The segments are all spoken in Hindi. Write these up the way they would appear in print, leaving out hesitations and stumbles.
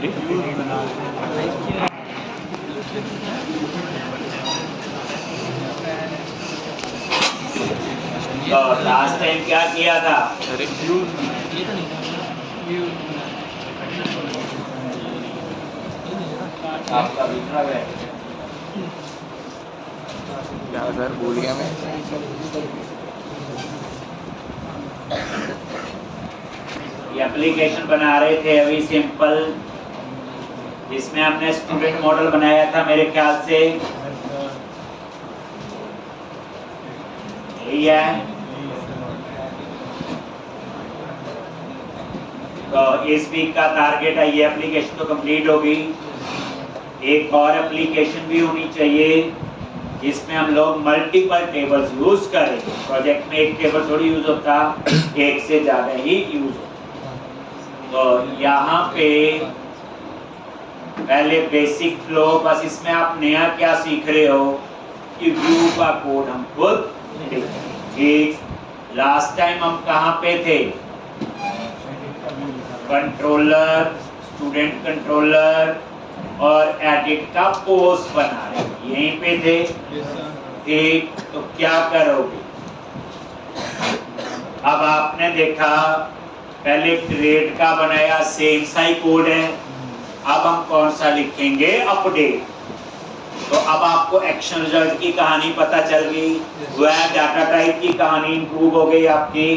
तो लास्ट टाइम क्या किया था? अरे आपका विभाग है क्या सर भूल गया मैं। ये एप्लीकेशन बना रहे थे अभी सिंपल, जिसमें हमने स्टूडेंट मॉडल बनाया था मेरे ख्याल से यही है। तो इस वीक का टारगेट है, ये एप्लीकेशन तो कंप्लीट होगी। एक और एप्लीकेशन भी होनी चाहिए जिसमें हम लोग मल्टीपल टेबल्स यूज करें। प्रोजेक्ट में एक टेबल थोड़ी यूज होता, एक से ज्यादा ही यूज होता। तो यहाँ पे पहले बेसिक फ्लो, बस इसमें आप नया क्या सीख रहे हो कि व्यू का कोड हम खुद ठीक। लास्ट टाइम हम कहाँ पे थे? कंट्रोलर, स्टूडेंट कंट्रोलर और एडिट का पोस्ट बना रहे, यहीं पे थे ठीक। तो क्या करोगे? अब आपने देखा पहले क्रिएट का बनाया, सेम सा ही कोड है। अब हम कौन सा लिखेंगे? अपडेट। तो अब आपको एक्शन रिजल्ट की कहानी पता चल गई, वह डाटा टाइप की कहानी इंप्रूव हो गई आपकी।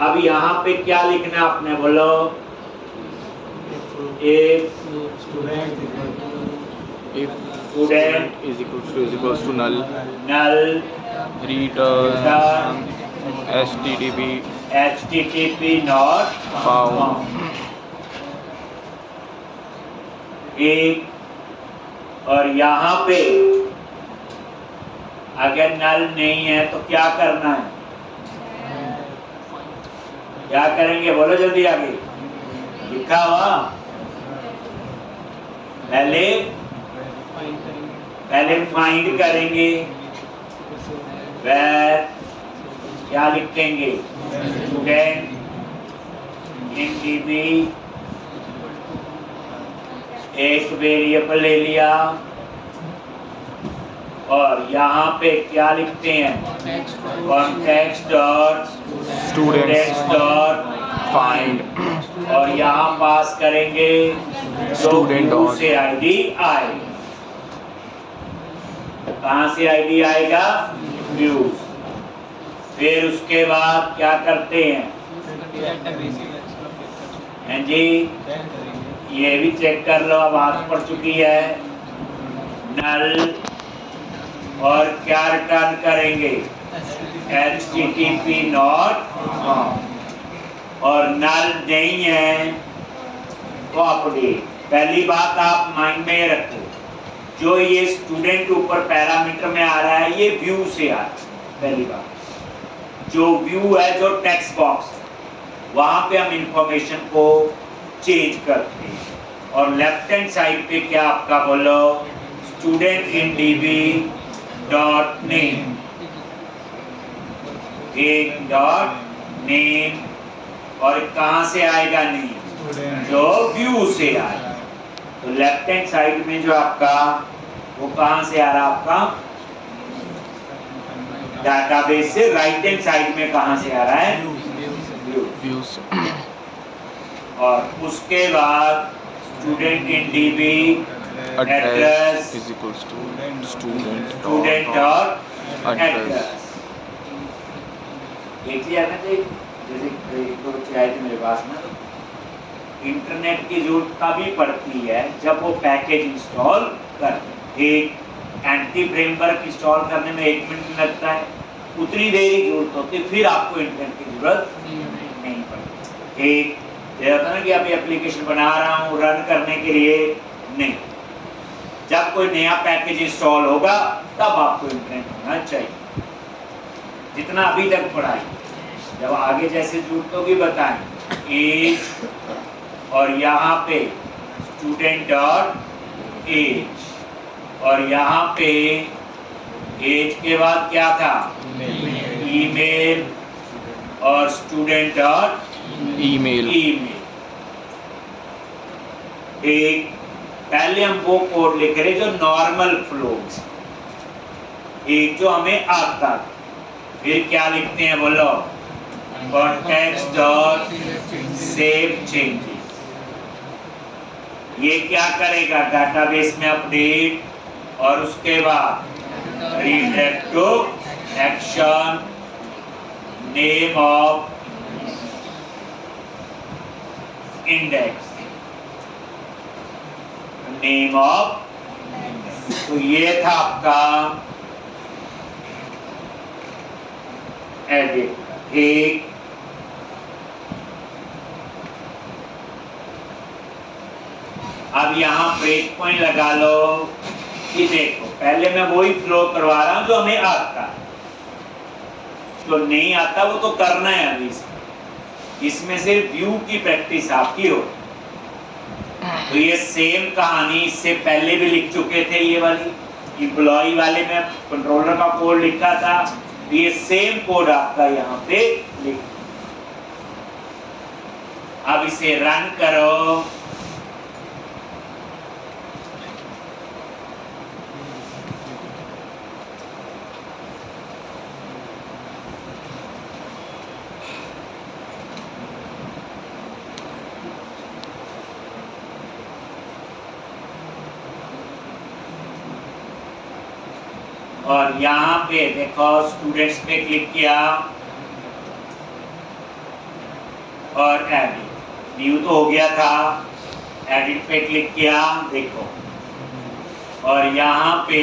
अब यहाँ पे क्या लिखना है आपने? बोलो। एक student is equals to null null return http not found। एक, और यहाँ पे अगर नल नहीं है तो क्या करना है? क्या करेंगे? बोलो जल्दी आगे। लिखा हुआ पहले फाइंड करेंगे, where क्या लिखेंगे? स्टूडेंट इन DB, एक वेरिएबल ले लिया और यहाँ पे क्या लिखते हैं? Context dot students dot find और यहाँ पास करेंगे Student जो dot से आईडी आए। कहाँ से आईडी आएगा? व्यू। फिर उसके बाद क्या करते हैं? हैं जी, ये भी चेक कर लो, अब हाथ पड़ चुकी है। नल और क्या रिटर्न करेंगे? http not और नल नहीं है तो अपडेट। पहली बात आप माइंड में रखो, जो ये स्टूडेंट ऊपर पैरामीटर में आ रहा है ये व्यू से आ रहा है। पहली बात, जो व्यू है, जो टेक्स्ट बॉक्स, वहां पे हम इंफॉर्मेशन को चेंज करते हैं। और लेफ्ट हैंड साइड पे क्या आपका? बोलो। Student in DB dot name, एक डॉट नेम, और कहां से आएगा नेम? जो व्यू से आएगा। तो लेफ्ट हैंड साइड में जो आपका, वो कहां से आ रहा है? आपका डाटाबेस से। राइट हैंड साइड में कहां से आ रहा है? व्यूज। और उसके बाद student in DB address is equals to student dot address। Address. एक चीज आना चाहिए, जैसे एक दो बच्चे आए थे मेरे पास में, इंटरनेट की जरूरत तभी पड़ती है जब वो पैकेज इंस्टॉल कर। एक एंटी फ्रेमवर्क इंस्टॉल करने में 1 मिनट लगता है, उतनी देर ही जरूरत होती है, फिर आपको इंटरनेट की जरूरत नहीं पड़ती। एक होता है ना कि अभी एप्लीकेशन बना रहा हूँ रन करने के लिए, नहीं, जब कोई नया पैकेज इंस्टॉल होगा तब आपको इंटरनेट होना चाहिए। जितना अभी तक पढ़ाई, जब आगे जैसे जरूरत होगी बताएं। एज और यहाँ पे स्टूडेंट डॉट एज, और यहाँ पे एज के बाद क्या था? ईमेल और स्टूडेंट डॉट ईमेल। एक पहले हम वो कोड लिख रहे जो नॉर्मल फ्लो, एक जो हमें आता, फिर क्या लिखते हैं बोलो, कॉन्टेक्स्ट डॉट सेव चेंजेस। ये क्या करेगा, डाटाबेस में अपडेट और उसके बाद redirect to action name of index, name of. तो ये था आपका एडिट। एक अब यहाँ ब्रेक पॉइंट लगा लो कि देखो पहले मैं वही फ्लो करवा रहा हूं जो हमें आता, तो नहीं आता वो तो करना है अभी। इसमें सिर्फ व्यू की प्रैक्टिस आपकी हो। तो ये सेम कहानी इससे पहले भी लिख चुके थे, ये वाली एम्प्लॉय वाले में कंट्रोलर का कोड लिखा था, ये सेम कोड आपका यहाँ पे लिख। अब इसे रन करो। और यहाँ पे देखो स्टूडेंट्स पे क्लिक किया और एडिट, न्यू तो हो गया था, एडिट पे क्लिक किया देखो, और यहाँ पे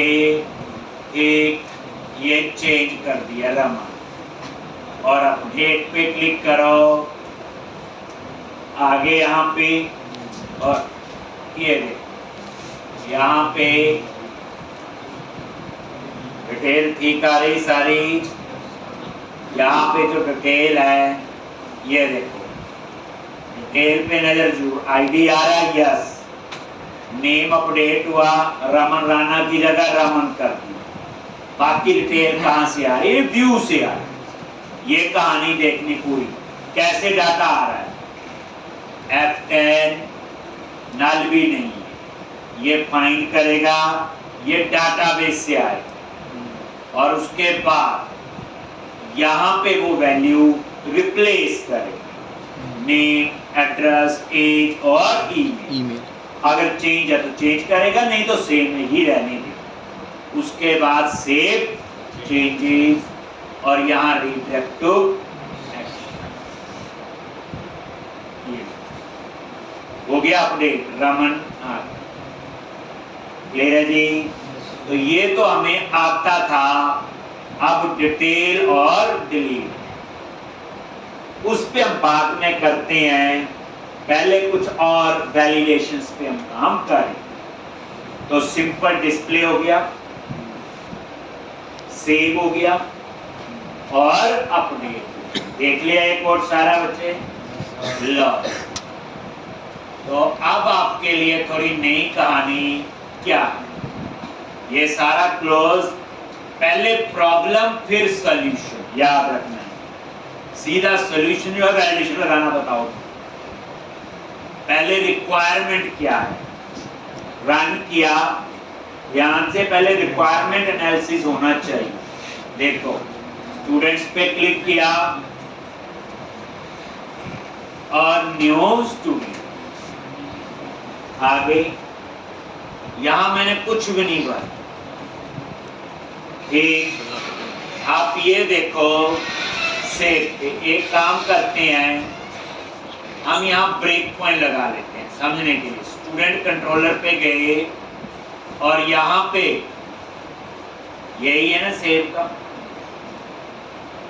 एक ये चेंज कर दिया रमन, और अपडेट पे क्लिक करो आगे यहाँ पे, और ये देखो यहाँ पे डिटेल ठीक आ रही सारी। यहाँ पे जो डिटेल है ये देखो, डिटेल पे नजर जो आईडी आ रहा है, यस, नेम अपडेट हुआ, रमन राणा की जगह रमन कर दिया। बाकी डिटेल कहाँ से आ रही है, व्यू से आ रही है। ये कहानी देखनी पूरी, कैसे डाटा आ रहा है। F10 नल भी नहीं है, ये फाइंड करेगा, ये डाटाबेस से आएगा, और उसके बाद यहाँ पे वो वैल्यू रिप्लेस करेगा, नेम, एड्रेस, एज और ईमेल। अगर चेंज है तो चेंज करेगा, नहीं तो सेम ही रहने देगा। उसके बाद सेव चेंजेस और यहाँ रीडायरेक्ट टू एक्शन, ये हो गया अपडेट। रमन क्लियर है जी। तो ये तो हमें आता था। अब डिटेल और डिलीट उस पे हम बाद में करते हैं, पहले कुछ और वैलिडेशंस पे हम काम करें। तो सिंपल डिस्प्ले हो गया, सेव हो गया और अपडेट देख लिया एक और सारा बच्चे। लो, तो अब आपके लिए थोड़ी नई कहानी क्या, ये सारा क्लोज, पहले प्रॉब्लम फिर सॉल्यूशन, याद रखना है। सीधा सॉल्यूशन जो है वैलिडेशन लगाना बताओ। पहले रिक्वायरमेंट क्या है, रन किया, ध्यान से पहले रिक्वायरमेंट एनालिसिस होना चाहिए। देखो स्टूडेंट्स पे क्लिक किया और न्यू स्टूडेंट आगे, यहां मैंने कुछ भी नहीं भरा। एक आप ये देखो, से एक काम करते हैं हम, यहाँ ब्रेक पॉइंट लगा लेते हैं समझने के लिए। स्टूडेंट कंट्रोलर पे गए और यहाँ पे यही है ना सेव का,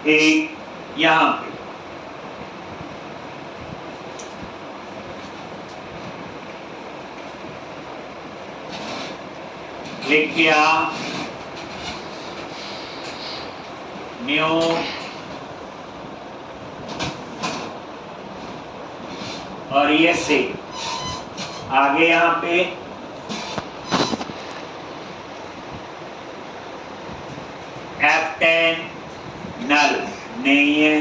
एक यहाँ पे क्लिक किया, न्यू, और ये सेव आगे यहाँ पे F10 नल नहीं है,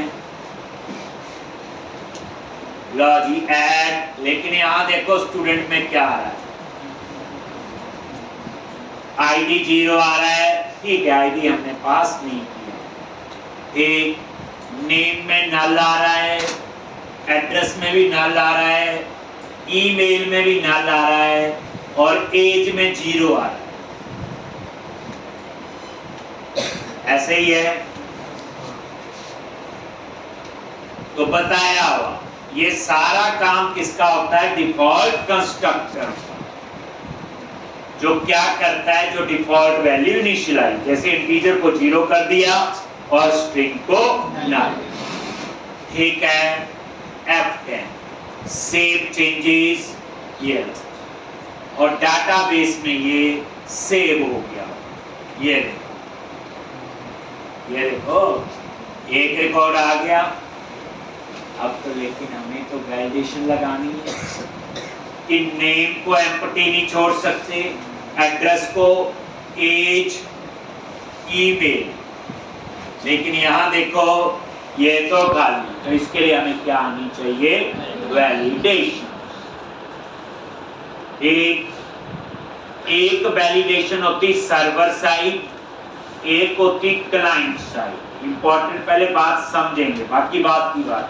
लो जी ऐड, लेकिन यहाँ देखो स्टूडेंट में क्या आ रहा है, आईडी 0 आ रहा है, ठीक है आईडी हमने पास नहीं किया। एक नेम में नल आ रहा है, एड्रेस में भी नल आ रहा है, ईमेल में भी नल आ रहा है और एज में 0 आ रहा है। ऐसे ही है तो बताया हुआ, ये सारा काम किसका होता है, डिफॉल्ट कंस्ट्रक्टर, जो क्या करता है, जो डिफॉल्ट वैल्यू इनिशियलाइज, जैसे इंटीजर को 0 कर दिया और स्ट्रिंग को नल। ठीक है, F10 सेव चेंजेस, ये और डाटाबेस में ये सेव हो गया। ये देखो एक रिकॉर्ड आ गया। अब तो लेकिन हमें तो वैलिडेशन लगानी है कि नेम को एम्प्टी नहीं छोड़ सकते, एड्रेस को, एज, ईमेल, लेकिन यहाँ देखो ये तो खाली, तो इसके लिए हमें क्या आनी चाहिए, वैलिडेशन। एक वैलिडेशन होती सर्वर साइड, एक होती क्लाइंट साइड। इंपॉर्टेंट पहले बात समझेंगे, बाकी बात की बात।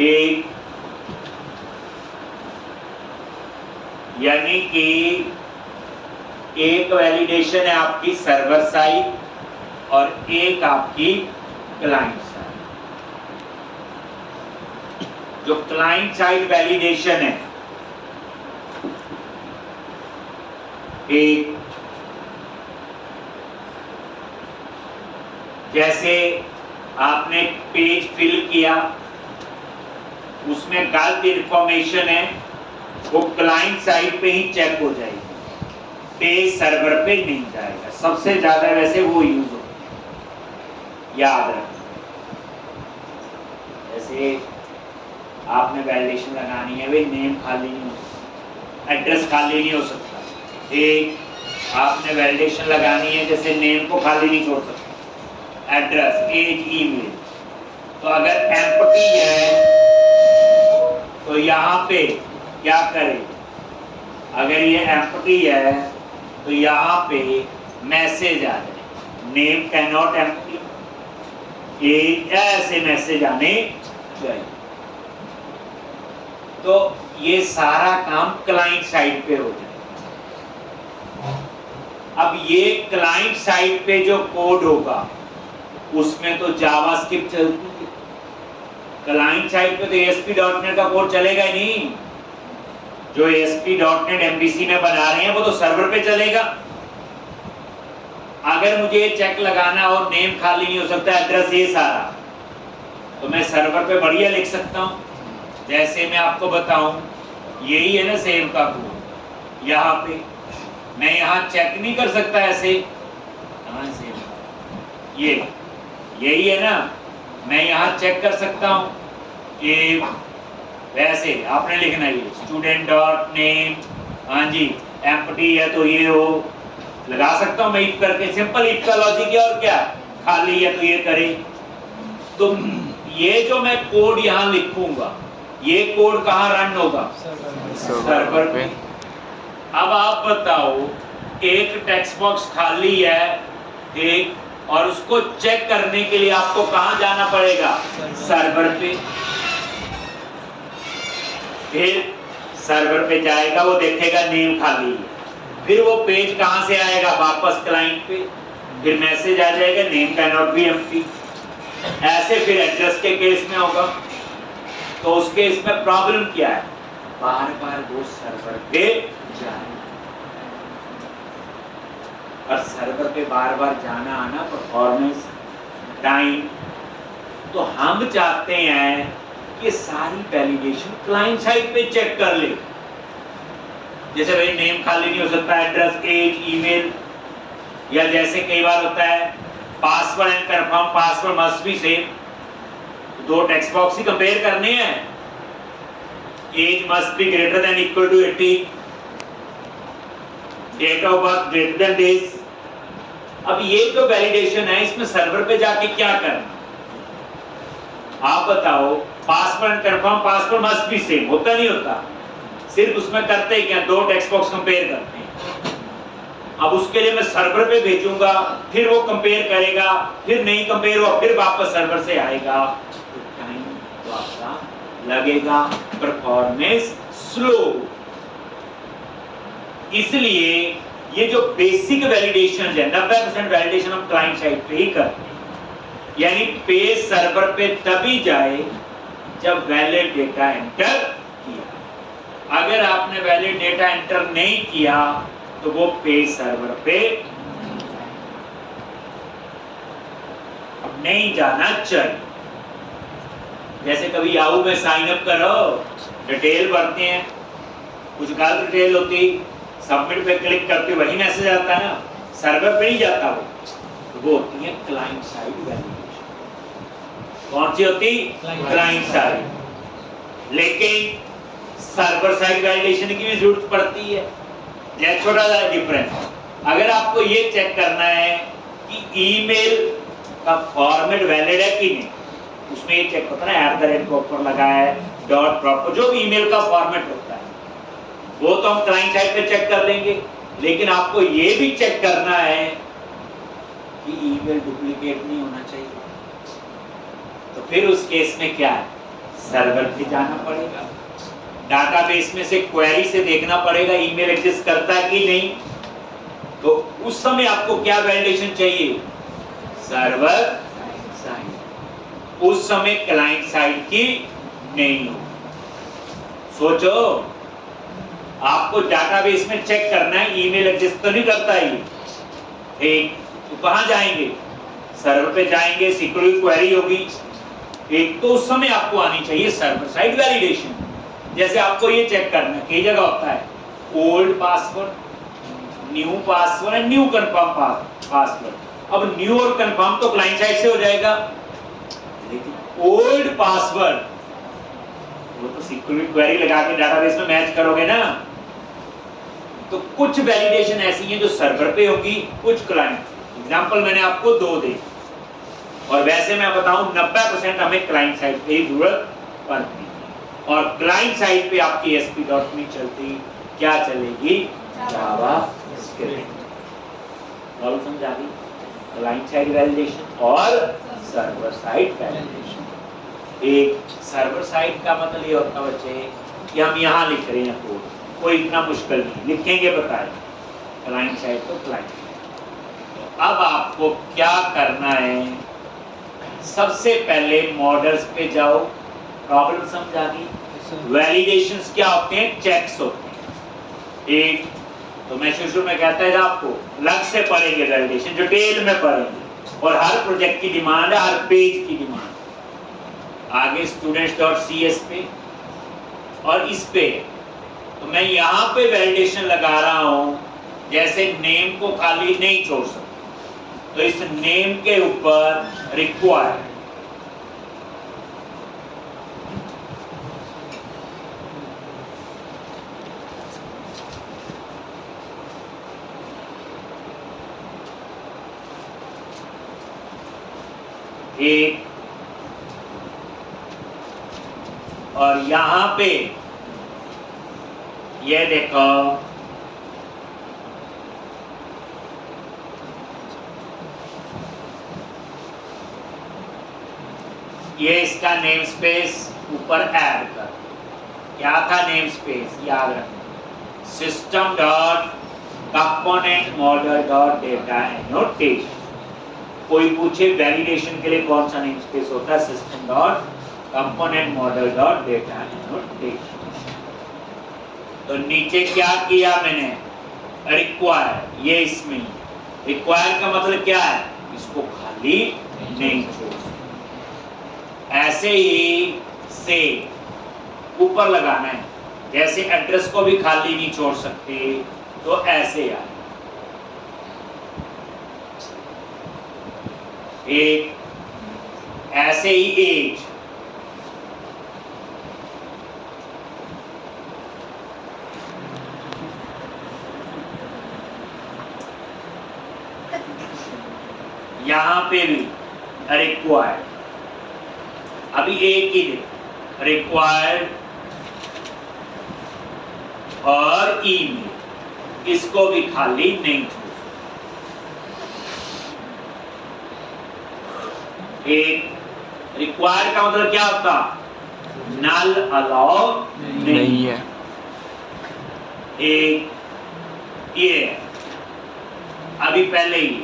एक यानी कि एक वैलिडेशन है आपकी सर्वर साइड और एक आपकी क्लाइंट साइड। जो क्लाइंट साइड वैलिडेशन है, एक जैसे आपने पेज फिल किया, उसमें गलत इंफॉर्मेशन है, वो क्लाइंट साइड पे ही चेक हो जाएगी, पेज सर्वर पे नहीं जाएगा। सबसे ज्यादा वैसे वो यूज होता है, याद रखना। जैसे आपने वैलिडेशन लगानी है, भाई नेम खाली नहीं हो सकता, एड्रेस खाली नहीं हो सकता। एक आपने वैलिडेशन लगानी है, जैसे नेम को खाली नहीं छोड़ सकता, एड्रेस, एज, ईमेल। तो अगर एम्प्टी है तो यहाँ पे क्या करें, अगर ये एम्प्टी है तो यहाँ पे मैसेज आ जाए, नेम कैन नॉट एम्प्टी, ये ऐसे मैसेज आने चाहिए। तो ये सारा काम क्लाइंट साइड पे हो जाए। अब ये क्लाइंट साइड पे जो कोड होगा उसमें तो जावास्क्रिप्ट चलती है, क्लाइंट साइड पे तो ASP.NET का कोड चलेगा ही नहीं। जो ASP.NET MVC में बना रहे हैं वो तो सर्वर पे चलेगा। अगर मुझे ये चेक लगाना और नेम खाली नहीं हो सकता, एड्रेस ये सारा, तो मैं सर्वर पे बढ़िया लिख सकता हूँ। जैसे मैं आपको बताऊं, यही है ना सेव का कोड, यहाँ पे मैं यहाँ चेक नहीं कर सकता ऐसे, ये यही है ना, मैं यहाँ चेक कर सकता हूँ कि वैसे आपने लिखना है स्टूडेंट डॉट नेम, हाँ जी एम्प्टी है तो ये हो, लगा सकता हूँ मैं इफ करके, सिंपल इफ का लॉजिक है। और क्या, खाली है तो ये करे। तो ये जो मैं कोड यहाँ लिखूंगा, ये कोड कहाँ रन होगा, सर्वर पे। अब आप बताओ, एक टेक्स्ट बॉक्स खाली है एक, और उसको चेक करने के लिए आपको कहां जाना पड़ेगा, सर्वर पे। फिर सर्वर पे जाएगा, वो देखेगा नेम खाली है, फिर वो पेज कहां से आएगा, वापस क्लाइंट पे, फिर मैसेज आ जाएगा name can not be empty. ऐसे फिर एड्रेस के केस में होगा। तो उस केस में प्रॉब्लम क्या है, बार बार वो सर्वर पे जाए, और सर्वर पे बार बार जाना आना, परफॉर्मेंस, टाइम। तो हम चाहते हैं कि सारी वैलिडेशन क्लाइंट साइड पे चेक कर ले। जैसे भाई नेम खाली नहीं हो सकता, एड्रेस, एज, ईमेल, या जैसे कई बार होता है password and confirm password must be same. दो टेक्स्ट बॉक्स ही कंपेयर करने हैं, age must be greater than equal to 80, date of birth greater than days. अब ये जो वैलिडेशन है, इसमें सर्वर पे जाके क्या करना, आप बताओ। Password and confirm password must be same, होता नहीं होता, सिर्फ उसमें करते ही क्या, दो टेक्स्ट बॉक्स कंपेयर करते हैं। अब उसके लिए मैं सर्वर पे भेजूंगा, फिर वो कंपेयर करेगा, फिर नहीं कंपेयर हुआ फिर वापस सर्वर से आएगा, तो टाइम तो आपका लगेगा, परफॉर्मेंस स्लो। इसलिए ये जो बेसिक वैलिडेशन है 90% वैलिडेशन हम क्लाइंट साइड पे ही करते हैं, यानी पेज सर्वर पे तभी जाए जब वैलिड डेटा एंटर किया। अगर आपने वैलिड डेटा एंटर नहीं किया तो वो पेज सर्वर पे नहीं जाना चाहिए। जैसे कभी याहू में साइन अप करो, डिटेल भरते हैं, कुछ गलत डिटेल होती, सबमिट पे क्लिक करते वही मैसेज आता है ना, सर्वर पे नहीं जाता वो होती है क्लाइंट साइड वैलिडेशन। कौन सी होती? Client side. लेकिन सर्वर साइड वैलिडेशन की भी जरूरत पड़ती है। जैसे छोटा सा डिफरेंस, अगर आपको ये चेक करना है कि ईमेल का फॉर्मेट वैलिड है कि नहीं, उसमें ये चेक होता है ना, @ को ऊपर लगा है, डॉट प्रॉपर, जो भी ईमेल का फॉर्मेट होता है वो तो हम क्लाइंट साइड पे चेक कर लेंगे। लेकिन आपको ये भी चेक करना है कि ईमेल डुप्लीकेट नहीं होना चाहिए, तो फिर उस केस में क्या है, सर्वर पे जाना पड़ेगा, डाटाबेस में से क्वेरी से देखना पड़ेगा ईमेल एग्जिस्ट करता है कि नहीं। तो उस समय आपको क्या वैलिडेशन चाहिए, सर्वर साइड, उस समय क्लाइंट साइड की नहीं हो। सोचो, आपको डाटाबेस में चेक करना है ईमेल एग्जिस्ट तो नहीं करता ये, एक तो कहां जाएंगे, सर्वर पे जाएंगे, सिक्योरिटी क्वेरी होगी, एक तो उस समय आपको आनी चाहिए सर्वर साइड वैलिडेशन। जैसे आपको ये चेक करना है, कई जगह होता है old password, new password and new confirm password. अब न्यू और कंफर्म तो क्लाइंट साइड से हो जाएगा, लेकिन ओल्ड पासवर्ड वो तो सिक्योरिटी क्वेरी लगा के डाटाबेस में मैच करोगे ना। तो कुछ वैलिडेशन ऐसी है जो सर्वर पे होगी, कुछ क्लाइंट। एग्जांपल मैंने आपको दो दे, और वैसे मैं बताऊं 90% हमें क्लाइंट साइड पे ही जरूरत पड़ती है। और क्लाइंट साइड पे आपकी ASP.NET नहीं चलती, क्या चलेगी, जावास्क्रिप्ट। प्रॉब्लम समझ आ गई? क्लाइंट साइड वैलिडेशन और सर्वर साइड वैलिडेशन। एक सर्वर साइड का मतलब ये होता है बच्चे कि हम यहाँ लिख रहे हैं कोड, कोई इतना मुश्किल नहीं, लिखेंगे बताए। क्लाइंट साइड तो क्लाइंट। तो अब आपको क्या करना है, सबसे पहले मॉडल्स पे जाओ। प्रॉब्लम समझ आ गई? वैलिडेशंस क्या होते हैं, चेक्स होते हैं। एक तो मैं शुरू में कहता था आपको, अलग से पढ़ेंगे वैलिडेशन, डिटेल में पढ़ेंगे, और हर प्रोजेक्ट की डिमांड है, हर पेज की डिमांड। आगे students.cs पे और इस पे, तो मैं यहाँ पे वैलिडेशन लगा रहा हूँ, जैसे नेम को खाली नहीं छोड़ सकते, तो इस नेम के ऊपर रिक्वायर्ड, एक, और यहां पे ये देखो ये इसका नेम स्पेस ऊपर ऐड कर। क्या था नेम स्पेस, याद रखना, system dot component model dot data annotation. कोई पूछे वैलिडेशन के लिए कौन सा नेम स्पेस होता है, system dot component model dot data annotation. तो नीचे क्या किया मैंने, रिक्वायर, ये इसमें रिक्वायर का मतलब क्या है, इसको खाली नहीं छोड़। ऐसे ही से ऊपर लगाना है, जैसे एड्रेस को भी खाली नहीं छोड़ सकते, तो ऐसे यार एक, ऐसे ही एज, यहां पे भी रिक्वायर्ड। अभी एक ही दे, रिक्वायर्ड और ईमेल, इसको भी खाली नहीं छोड़। एक रिक्वायर्ड का मतलब क्या होता? नल अलाउ नहीं है। एक ये अभी पहले ही,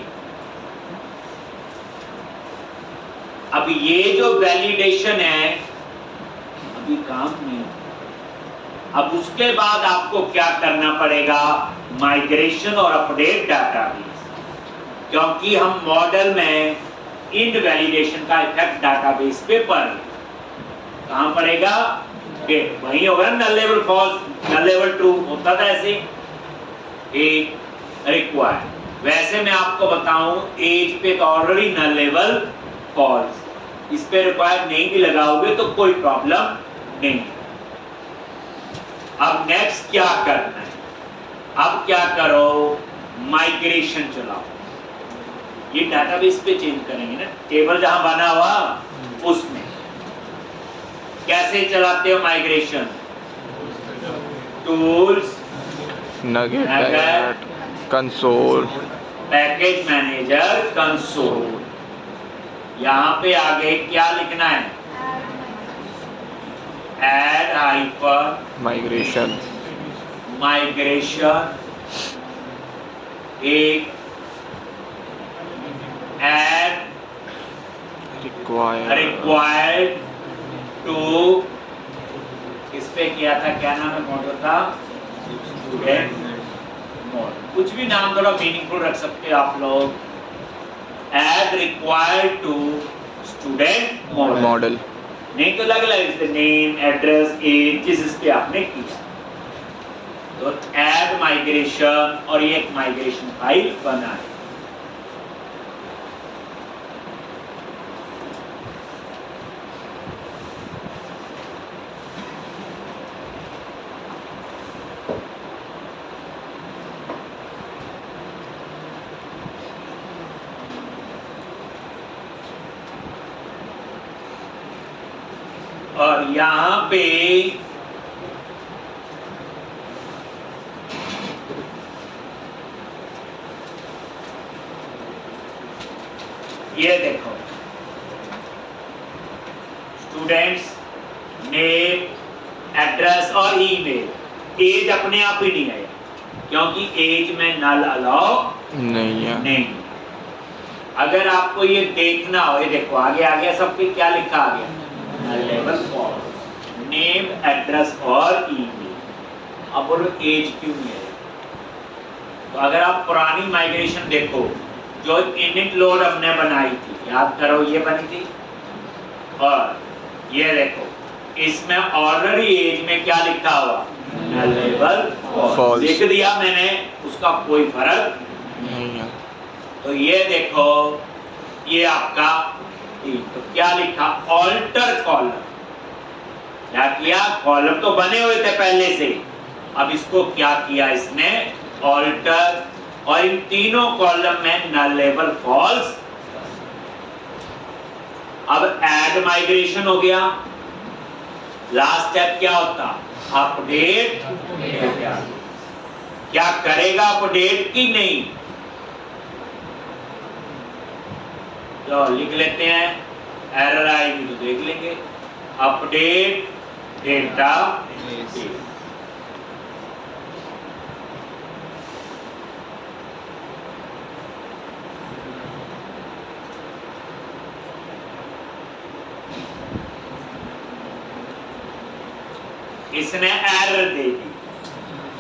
अब ये जो वैलिडेशन है अभी काम नहीं। अब उसके बाद आपको क्या करना पड़ेगा? माइग्रेशन और अपडेट डाटाबेस, क्योंकि हम मॉडल में इन वैलिडेशन का इफेक्ट डाटाबेस पे पड़े। कहां पड़ेगा? वही होगा नल लेवल फॉल्स, नल लेवल ट्रू होता था ऐसे। एक रिक्वायर्ड, वैसे मैं आपको बताऊं एज पे तो ऑलरेडी नल लेवल फॉल्स, इस पे रिक्वायर्ड नहीं भी लगाओगे तो कोई प्रॉब्लम नहीं। अब नेक्स्ट क्या करना है? अब क्या करो? माइग्रेशन चलाओ। ये डाटाबेस पे चेंज करेंगे ना, टेबल जहां बना हुआ उसमें। कैसे चलाते हो migration? Tools, nugget, console, package manager, console. यहां पे आगे क्या लिखना है? ऐड हाइपर माइग्रेशन, माइग्रेशन, एक ऐड रिक्वायर्ड टू, इस पे किया था, क्या नाम है मॉडल का? Student model. कुछ भी नाम थोड़ा मीनिंगफुल रख सकते हो आप लोग। Add required to student model, नहीं तो अलग अलग नेम, एड्रेस, एज, जिस इस पे आपने किया तो ऐड माइग्रेशन, और ये एक माइग्रेशन फाइल बना है। और यहां पे ये देखो, स्टूडेंट्स नेम, एड्रेस और ईमेल। एज अपने आप ही नहीं आया क्योंकि एज में नल अलाउ नहीं। अगर आपको ये देखना हो, ये देखो आगे आ गया, सब पे क्या लिखा आ गया? नल लेवल फॉल्स, नेम, एड्रेस और ईमेल। अब बोलो एज क्यों नहीं है? तो अगर आप पुरानी माइग्रेशन देखो, जो इनिट लोड हमने बनाई थी, याद करो ये बनी थी, और ये देखो इसमें ऑलरेडी एज में क्या लिखा हुआ? नल लेवल फॉल्स लिख दिया मैंने, उसका कोई फर्क नहीं है। तो ये देखो ये आपका, तो क्या लिखा? Alter column. क्या किया? कॉलम तो बने हुए थे पहले से, अब इसको क्या किया इसने? ऑल्टर, और इन तीनों कॉलम में नल लेवल फॉल्स। अब ऐड माइग्रेशन हो गया। लास्ट स्टेप क्या होता? अपडेट। क्या करेगा? अपडेट की नहीं? तो लिख लेते हैं, एरर आएगी तो देख लेंगे। अपडेट डेटा, इसने एरर दे दी।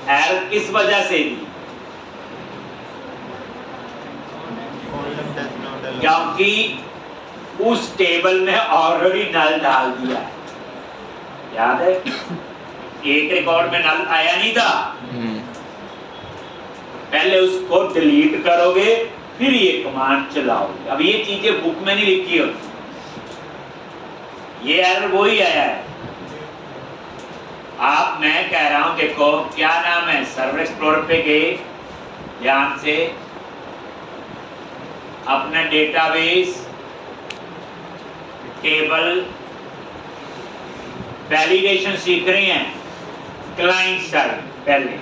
एरर किस वजह से दी? क्योंकि उस टेबल में ऑलरेडी नल डाल दिया है। याद है? एक रिकॉर्ड में नल आया नहीं था, पहले उसको डिलीट करोगे फिर ये कमांड चलाओगे। अब ये चीजें बुक में नहीं लिखी होती, ये एरर वही आया है। आप, मैं कह रहा हूं, देखो क्या नाम है, सर्वर एक्सप्लोरर पे गए, ध्यान से अपना डेटाबेस टेबल वैलिडेशन सीख रहे हैं क्लाइंट साइड पहले।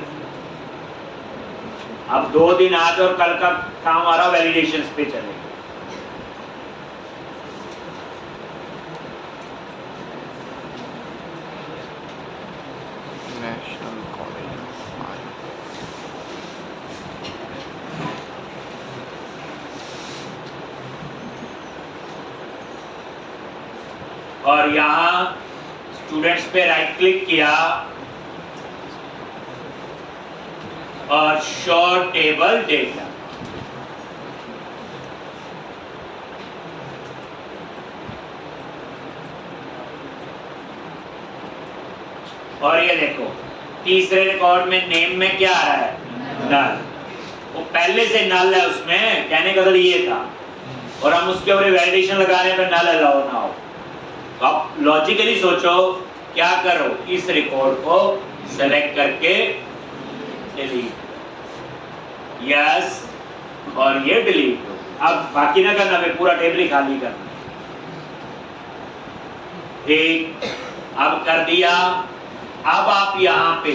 अब 2 दिन आज और कल का काम आ रहा वैलिडेशन पे चलेगा। नेशनल कॉलेज और यहाँ स्टूडेंट्स पे राइट क्लिक किया और शो टेबल डेटा। और ये देखो तीसरे रिकॉर्ड में नेम में क्या आ रहा है, नल। वो पहले से नल है, उसमें कहने का मतलब ये था, और हम उसके ऊपर वैलिडेशन लगाने पे नल अलाउ ना हो। तो आप लॉजिकली सोचो क्या करो, इस रिकॉर्ड को सेलेक्ट करके डिलीट, यस, और ये डिलीट हो। अब बाकी ना करना, मैं पूरा टेबल ही खाली करना। ठीक, अब कर दिया। अब आप यहाँ पे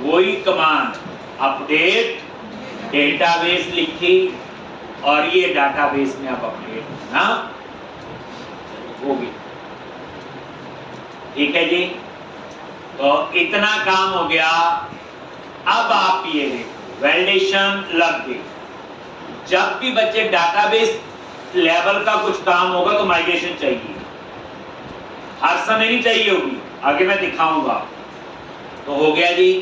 वही कमांड अपडेट डेटाबेस लिखी और ये डेटाबेस में अब अपडेट होना होगी। ठीक है जी, तो इतना काम हो गया। अब आप ये देखो वैलिडेशन लग गई। जब भी बच्चे डेटाबेस लेवल का कुछ काम होगा तो माइग्रेशन चाहिए, हर समय नहीं चाहिए होगी, आगे मैं दिखाऊंगा। तो हो गया जी।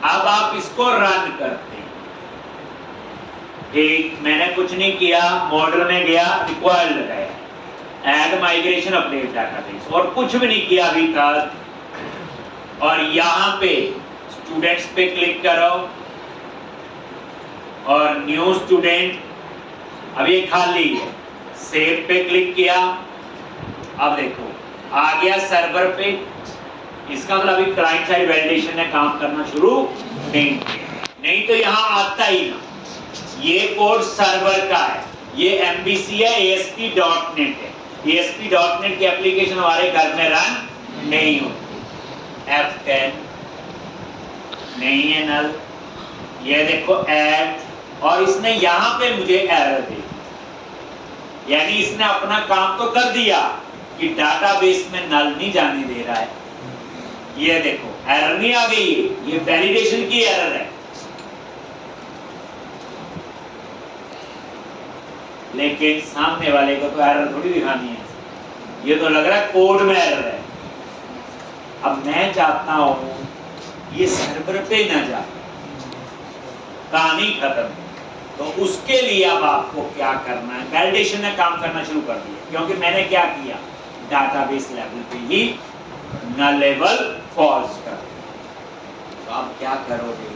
अब आप इसको रन करते हैं। ठीक, मैंने कुछ नहीं किया, मॉडल में गया, रिक्वायर्ड लगाया, ऐड माइग्रेशन अपडेट डेटाबेस, और कुछ भी नहीं किया अभी तक। और यहाँ पे स्टूडेंट्स पे क्लिक करो और न्यू स्टूडेंट, अब ये खाली है, सेव पे क्लिक किया। अब देखो आ गया सर्वर पे। इसका मतलब अभी क्लाइंट साइड वैलिडेशन ने काम करना शुरू नहीं तो यहाँ आता ही ना। ये कोड सर्वर का है, ये MVC है, ASP.NET है। ASP.NEट की एप्लीकेशन हमारे घर में रन नहीं होती। F10 नहीं है नल। ये देखो ऐड, और इसने यहाँ पे मुझे एरर दे दी, यानी इसने अपना काम तो कर दिया कि डाटाबेस में नल नहीं जाने दे रहा है। ये देखो एरर नहीं आ गई, ये वैलिडेशन की एरर है। लेकिन सामने वाले को तो एरर थोड़ी दिखानी है, ये तो लग रहा है कोड में एरर है। अब मैं चाहता हूं ये सर्वर पे ना जाए, कहानी खत्म। तो उसके लिए अब आपको क्या करना है, वैलिडेशन ने काम करना शुरू कर दिया, क्योंकि मैंने क्या किया, डाटाबेस लेवल पे ही नल लेवल फॉल्स कर। तो अब क्या करोगे,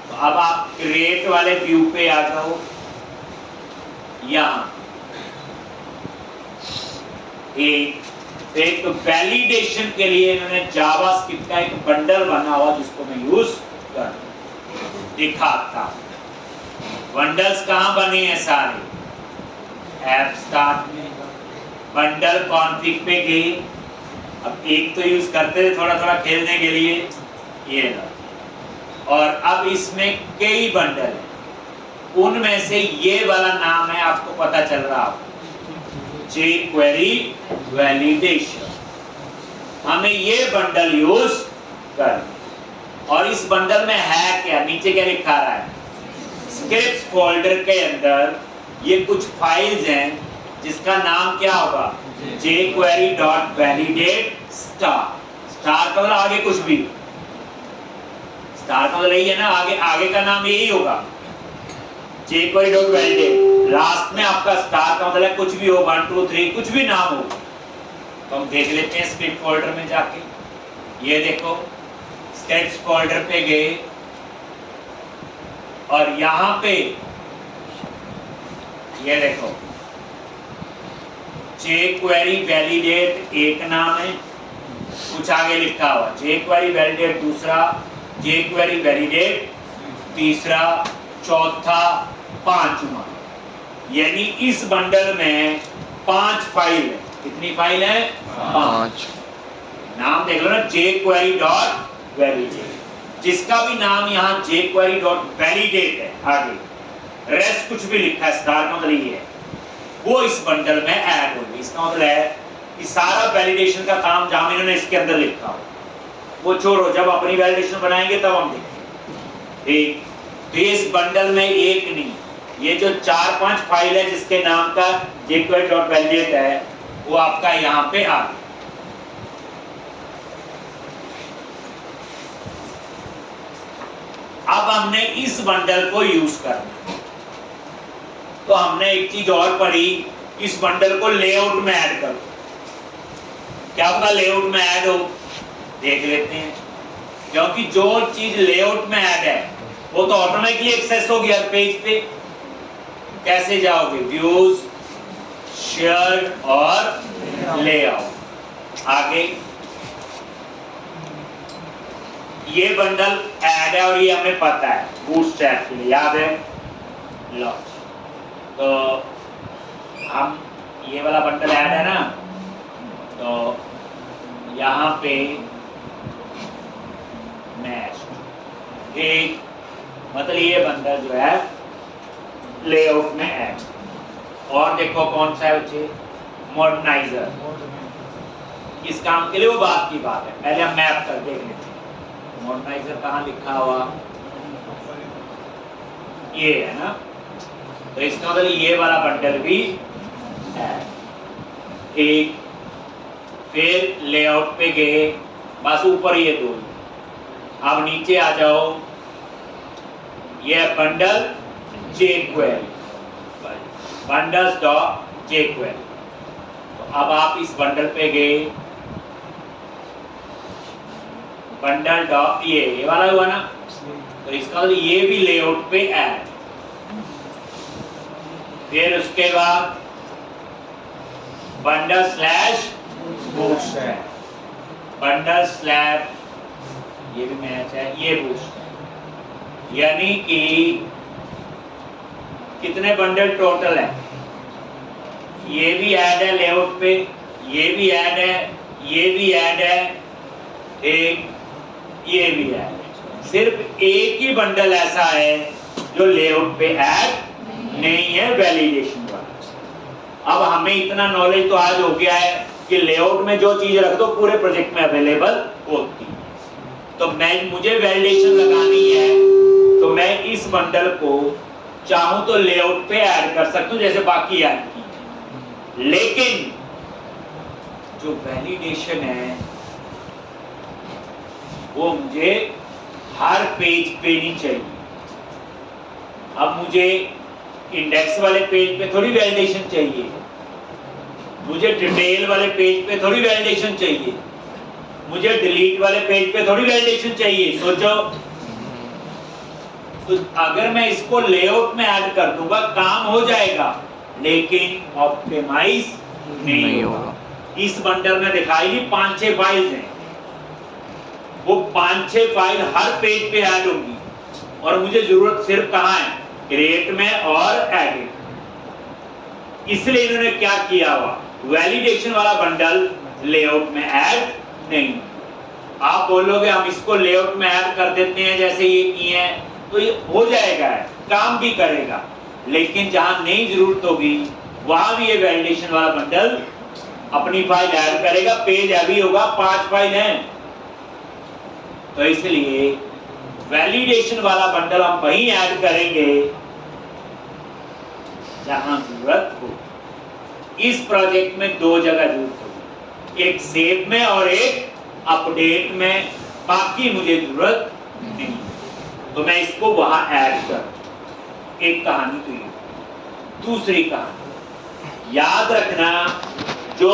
तो अब आप क्रिएट वाले व्यू पे आ जाओ। यहाँ एक वैलिडेशन के लिए इन्होंने जावास्क्रिप्ट का एक बंडल बना हुआ जिसको मैं यूज कर दिखाता हूं। बंडल्स कहाँ बने हैं सारे, ऐप स्टार्ट में बंडल कॉन्फ़िग पे गए। अब एक तो यूज करते थे थोड़ा थोड़ा खेलने के लिए, ये लो, और अब इसमें कई बंडल हैं। उनमें से ये वाला नाम है, आपको पता चल रहा है, jQuery वैलिडेशन। हमें ये बंडल यूज कर, और इस बंडल में है क्या, नीचे क्या लिखा रहा है, स्क्रिप्ट्स फोल्डर के अंदर ये कुछ फाइल्स हैं जिसका नाम क्या होगा, jQuery.validate स्टार। स्टार का मतलब आगे कुछ भी, स्टार का मतलब यही है ना, आगे का नाम यही होगा, jQuery.validate। लास्ट में आपका स्टार का मतलब कुछ भी हो, 1 2 3 कुछ भी नाम हो। तो हम देख लेते हैं स्क्रिप्ट फोल्डर में जाके। ये देखो स्क्रिप्ट फोल्डर पे गए, और यहाँ पे ये देखो jQuery validate एक नाम है, कुछ आगे लिखा हुआ jQuery validate दूसरा, jQuery validate तीसरा, चौथा, पांचवा। यानी इस बंडल में 5 फाइल है। कितनी फाइल है? 5। नाम देख लो ना, jQuery डॉट वैलिडेट, जिसका भी नाम यहाँ jQuery डॉट वैलिडेट है, आगे रेस्ट कुछ भी लिखा है स्टार का मतलब ये है, वो इस बंडल में ऐड होगी। इसका मतलब है कि सारा वैलिडेशन का काम जहां इन्होंने इसके अंदर लिखा हो वो छोड़ो, जब अपनी वैलिडेशन बनाएंगे तब हम देखेंगे। ठीक, तो ये इस बंडल में एक नहीं, ये जो 4-5 फाइल है जिसके नाम का jQuery डॉट वैलिडेट है वो आपका यहाँ पे आ गया। अब हमने इस बंडल को यूज करना, तो हमने एक चीज और पढ़ी, इस बंडल को लेआउट में ऐड करो। क्या होगा लेआउट में ऐड हो, देख लेते हैं। क्योंकि जो चीज लेआउट में ऐड है वो तो ऑटोमेटिकली एक्सेस होगी हर पेज पे। कैसे जाओगे, व्यूज, शेयर और लेआउट। आगे ये बंडल ऐड है और ये हमें पता है बूटस्ट्रैप के लिए, याद है लॉन्च। तो हम ये वाला बंडल ऐड है ना, तो यहाँ पे मैच एक, मतलब ये बंडल जो है लेआउट में ऐड। और देखो कौन सा है बच्चे, मॉडर्नाइजर। किस काम के लिए वो बात की बात है, पहले हम मैप कर देख लेते हैं। मॉडर्नाइजर कहाँ लिखा हुआ, ये है ना, तो इसका मतलब ये वाला बंडल भी है। ठीक, फिर लेआउट पे गए, बस ऊपर ये दो। अब नीचे आ जाओ, ये bundle jQuery, bundles dot jQuery। तो अब आप इस बंडल पे गए, बंडल डॉट ये वाला हुआ ना, तो इसका मतलब ये भी लेआउट पे ऐड। फिर उसके बाद bundle slash bootstrap, bundle slash ये भी मैच है, ये बूटस्ट्रैप। यानी कि कितने बंडल टोटल है, ये भी ऐड है लेआउट पे, ये भी ऐड है, ये भी ऐड है, एक ये भी ऐड है। सिर्फ एक ही बंडल ऐसा है जो लेआउट पे ऐड नहीं है, वैलिडेशन वाला। अब हमें इतना नॉलेज तो आज हो गया है कि लेआउट में जो चीज रख दो पूरे प्रोजेक्ट में अवेलेबल होती है। तो मुझे वैलिडेशन लगानी है तो मैं इस बंडल को चाहूं तो लेआउट पे ऐड कर सकता हूं जैसे बाकी ऐड की, लेकिन जो वैलिडेशन है वो मुझे हर पेज पे नहीं चाहिए। अब मुझे इंडेक्स वाले पेज पे थोड़ी वैलिडेशन चाहिए, मुझे डिटेल वाले पेज पे थोड़ी वैलिडेशन चाहिए, मुझे डिलीट वाले पेज पे थोड़ी वैलिडेशन चाहिए। सोचो, तो अगर मैं इसको लेआउट में ऐड कर दूंगा काम हो जाएगा, लेकिन ऑप्टिमाइज नहीं होगा। इस बंडल में दिखाई दी 5-6 फाइल्स हैं, वो 5-6 फाइल हर पेज पे ऐड होगी और मुझे जरूरत सिर्फ कहाँ है, क्रिएट में और एडिट। इसलिए इन्होंने क्या किया हुआ, वैलिडेशन वाला बंडल लेआउट में ऐड नहीं। आप बोलोगे हम इसको लेआउट में ऐड कर देते हैं जैसे ये किए हैं, तो ये हो जाएगा, काम भी करेगा, लेकिन जहां नहीं जरूरत होगी वहां भी ये वैलिडेशन वाला बंडल अपनी फाइल ऐड करेगा। पेज अभी होगा 5 फाइल हैं, तो इसलिए वैलिडेशन वाला बंडल हम वहीं ऐड करेंगे जहां जरूरत हो। इस प्रोजेक्ट में 2 जगह जरूरत होगी, एक सेव में और एक अपडेट में, बाकी मुझे जरूरत नहीं, तो मैं इसको वहां ऐड कर। एक कहानी तो ये, दूसरी कहानी याद रखना, जो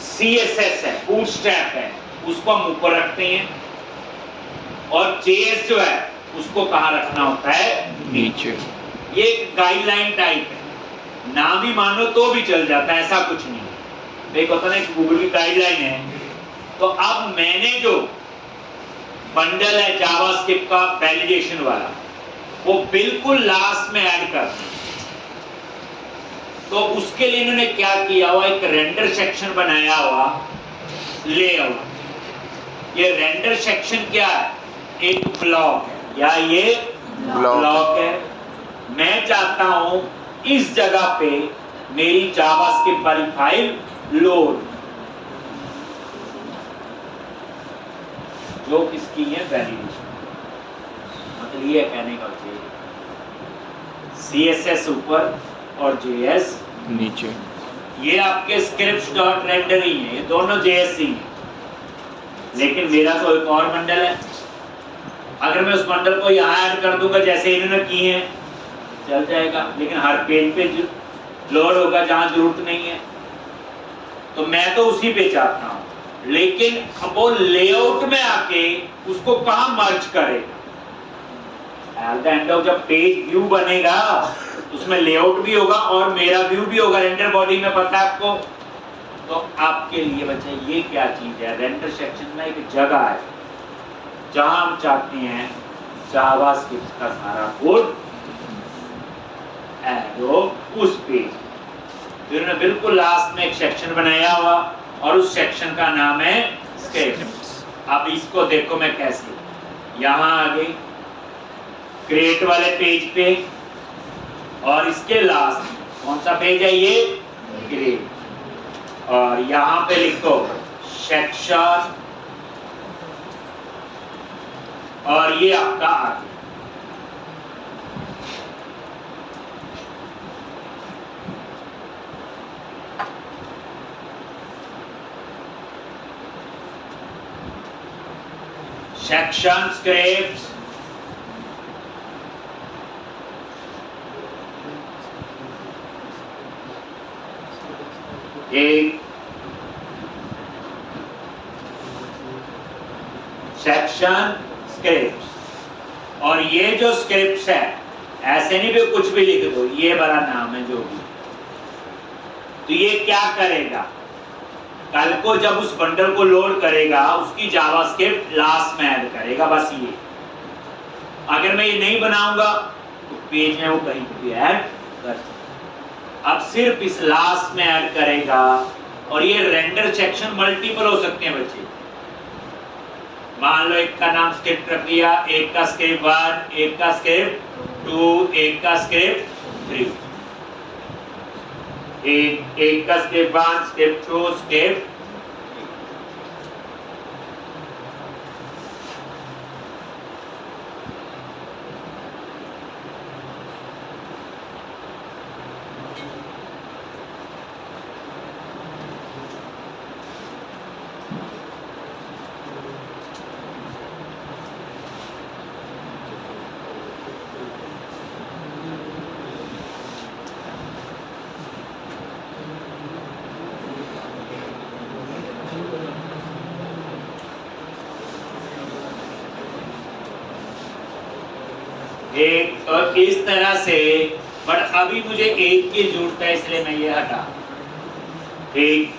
CSS है, बूटस्ट्रैप है, उसको हम ऊपर रखते हैं और JS जो है उसको कहाँ रखना होता है, नीचे। ये एक गाइडलाइन टाइप है, ना भी मानो तो भी चल जाता है, ऐसा कुछ नहीं है। देखो पता नहीं गूगल की गाइडलाइन है। तो अब मैंने जो बंडल है जावास्क्रिप्ट का वैलिडेशन वाला, वो बिल्कुल लास्ट में ऐड कर, तो उसके लिए इन्होंने क्या किया हुआ, एक रेंडर सेक्शन बनाया हुआ लेआउट, ये रेंडर सेक्शन क्या है? एक ब्लॉक है, या ये ब्लॉक है। मैं चाहता हूं इस जगह पे मेरी जावास्क्रिप्ट वाली फाइल लोड, जो किसकी है? वैलिडेशन। मतलब ये कहने का CSS ऊपर और JS नीचे। ये आपके स्क्रिप्ट डॉट रेंडर ही है, ये दोनों JS ही है। लेकिन मेरा तो एक और बंडल है, अगर मैं उस बंडल को यहाँ ऐड कर दूंगा जैसे इन्होंने किए हैं, चल जाएगा, लेकिन हर पेज पे लोड होगा जहां जरूरत नहीं है। तो मैं तो उसी पे चाहता हूं, लेकिन अब वो लेआउट में आके उसको कहां मर्ज करेगा? एट द एंड ऑफ जब पेज व्यू बनेगा उसमें लेआउट भी होगा और मेरा व्यू भी होगा रेंडर बॉडी में, पता है आपको। तो आपके लिए बच्चे ये क्या चीज है? रेंडर सेक्शन में एक जगह है जहां हम चाहते हैं जावास्क्रिप्ट का सारा कोड ऐड हो उस पेज। तो इन्होंने बिल्कुल लास्ट में एक सेक्शन बनाया हुआ और उस सेक्शन का नाम है स्क्रिप्ट। अब इसको देखो मैं कैसे, यहां आगे क्रिएट वाले पेज पे और इसके लास्ट कौन सा पेज है? ये क्रिएट, और यहां पे लिखो सेक्शन, और ये आपका आगे। सेक्शन स्क्रिप्ट्स, एक सेक्शन स्क्रिप्ट्स, और ये जो स्क्रिप्ट्स है ऐसे नहीं भी कुछ भी लिख दो, ये बड़ा नाम है जो भी। तो ये क्या करेगा? कल को जब उस बंडल को लोड करेगा उसकी जावास्क्रिप्ट लास्ट में ऐड करेगा, बस ये। अगर मैं ये नहीं बनाऊंगा तो पेज में वो कहीं भी ऐड कर सकता। अब सिर्फ इस लास्ट में ऐड करेगा, और ये रेंडर सेक्शन मल्टीपल हो सकते हैं बच्चे। मान लो एक का नाम स्क्रिप्ट रख दिया, एक का स्क्रिप्ट 1, एक का स्क्रिप्ट 2, एक का स्क्रिप्ट 3, एक का स्क्रिप्ट 1, स्क्रिप्ट 2, स्क्रिप्ट। एक और इस तरह से, बट अभी मुझे एक की जरूरत है इसलिए मैं ये हटा। ठीक,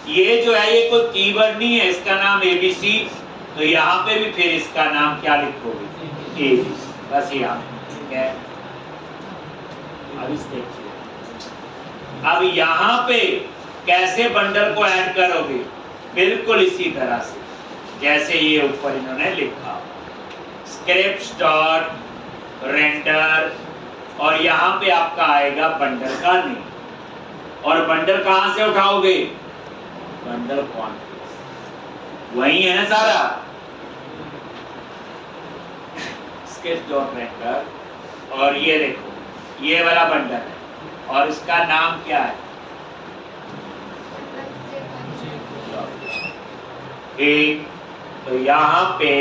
ये जो है ये कोई कीवर्ड नहीं है, इसका नाम ABC, तो यहाँ पे भी फिर इसका नाम क्या लिखोगे? ABC, बस यहाँ। ठीक है, अब इस देखिए, अब यहाँ पे कैसे बंडल को ऐड करोगे? बिल्कुल इसी तरह से जैसे ये ऊपर इन्होंने लिखा, स्क्रिप्ट डॉट रेंडर, और यहाँ पे आपका आएगा बंडल का नेम। और बंडल कहां से उठाओगे? बंडल कॉन्फ्रेंस, वही है ना सारा। स्क्रिप्ट डॉट रेंडर, और ये देखो ये वाला बंडल है, और इसका नाम क्या है? एक, तो यहाँ पे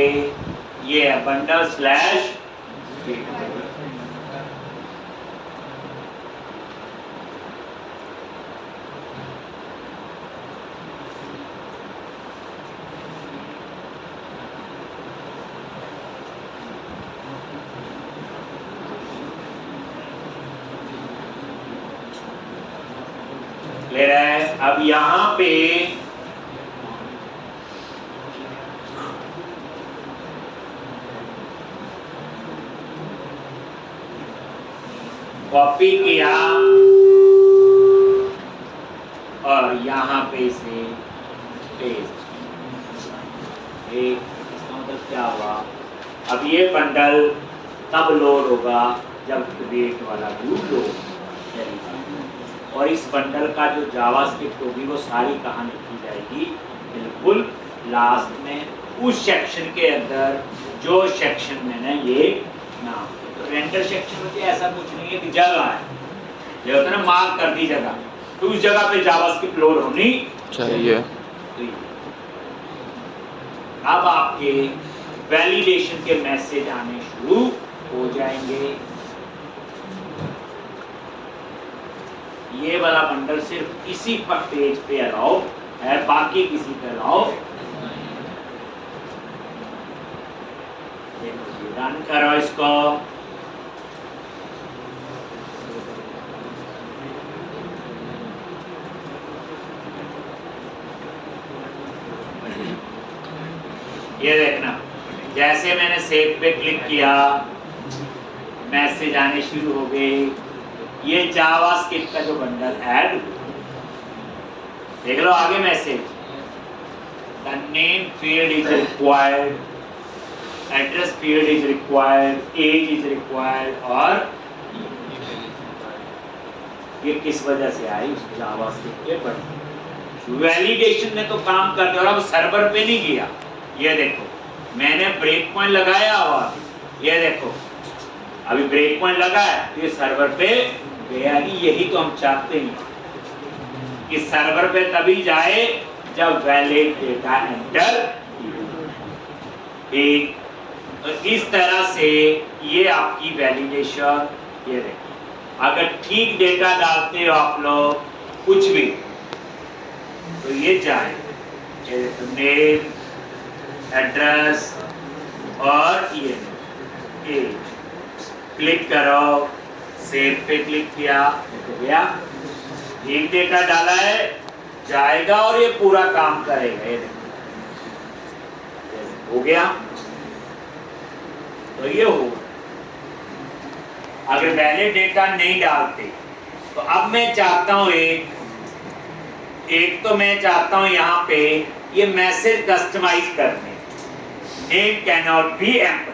ये है बंडल स्लैश। ले रहा है। अब यहाँ पे कॉपी किया और यहाँ पे से पेस्ट। एक, इसका मतलब क्या हुआ, अब ये बंडल तब लोड होगा जब क्रिएट वाला व्यू लोड करेगा, और इस बंडल का जो जावास्क्रिप्ट होगी वो सारी कहाँ लिखी जाएगी, बिल्कुल लास्ट में, उस सेक्शन के अंदर जो सेक्शन में ना ये नाम। तो रेंडर सेक्शन में ऐसा कुछ नहीं है कि जगह है, ये होता है ना मार्क कर दी जगह, तो उस जगह पे जावास्क्रिप्ट लोड होनी चाहिए। तो ये। अब आपके वैलिडेशन के मैसेज आने शुरू हो जाएंगे। ये वाला बंडल सिर्फ इसी पर पेज पे अलाउ है, बाकी किसी पे अलाउ रन करो इसको। ये देखना, जैसे मैंने सेव पे क्लिक किया मैसेज आने शुरू हो गए। ये जावास्क्रिप्ट का जो बंडल ऐड, देख लो आगे message, the name field is required, address field is required, age is required, और ये किस वजह से आई, उस जावास्क्रिप्ट के बंडल। वैलिडेशन ने तो काम कर दिया और अब सर्वर पे नहीं गया। ये देखो मैंने ब्रेक पॉइंट लगाया और ये देखो अभी ब्रेक पॉइंट लगा है, तो ये सर्वर पे गया नहीं। यही तो हम चाहते हैं कि सर्वर पे तभी जाए जब वैलिड डेटा एंटर। ठीक, तो इस तरह से ये आपकी वैलिडेशन। ये देखो अगर ठीक डेटा डालते हो आप लोग कुछ भी, तो ये जाए, ये देखो नेम, एड्रेस और ये एज, क्लिक करो, सेव पे क्लिक किया, हो गया। एक डेटा डाला है जाएगा और ये पूरा काम करेगा। ये देखो हो गया, तो ये हो। अगर वैलिड डेटा नहीं डालते तो अब मैं चाहता हूं एक तो मैं चाहता हूं यहाँ पे ये मैसेज कस्टमाइज करने, name can not be empty,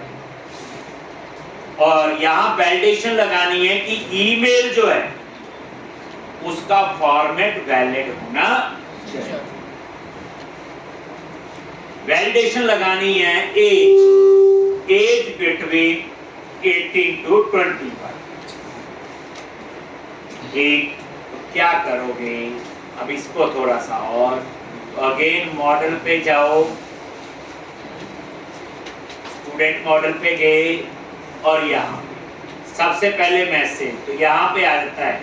और यहां वैलिडेशन लगानी है कि ईमेल जो है उसका फॉर्मेट वैलिड होना चाहिए। वैलिडेशन लगानी है एज बिटवीन 18 to 25। ठीक, तो क्या करोगे, अब इसको थोड़ा सा और अगेन मॉडल पे जाओ, स्टूडेंट मॉडल पे गए और यहाँ सबसे पहले मैसेज, तो यहाँ पे आ जाता है,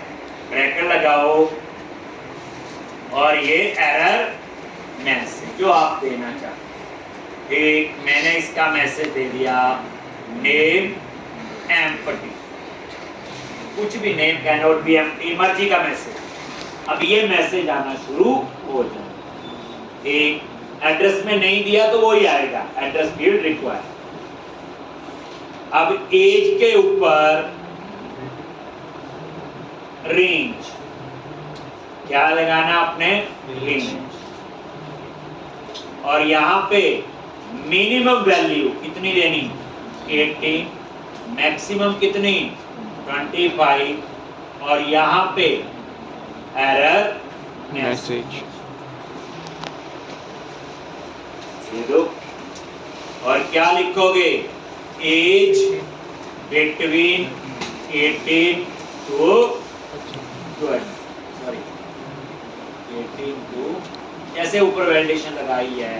ब्रैकेट लगाओ और ये एरर मैसेज जो आप देना चाहते हैं। एक मैंने इसका मैसेज दे दिया नेम एम्प्टी, कुछ भी, name can not be empty, मर्जी का मैसेज। अब ये मैसेज आना शुरू हो जाए। एक एड्रेस में नहीं दिया तो वो ही आएगा, एड्रेस फील्ड रिक्वायर्ड। अब एज के ऊपर रेंज, क्या लगाना आपने, रेंज, और यहां पे मिनिमम वैल्यू कितनी देनी, 18, मैक्सिमम कितनी, 25, और यहां पे एरर मैसेज ये दो। और क्या लिखोगे, age between 18 to 20, sorry 18 to, जैसे ऊपर वैलिडेशन लगाई है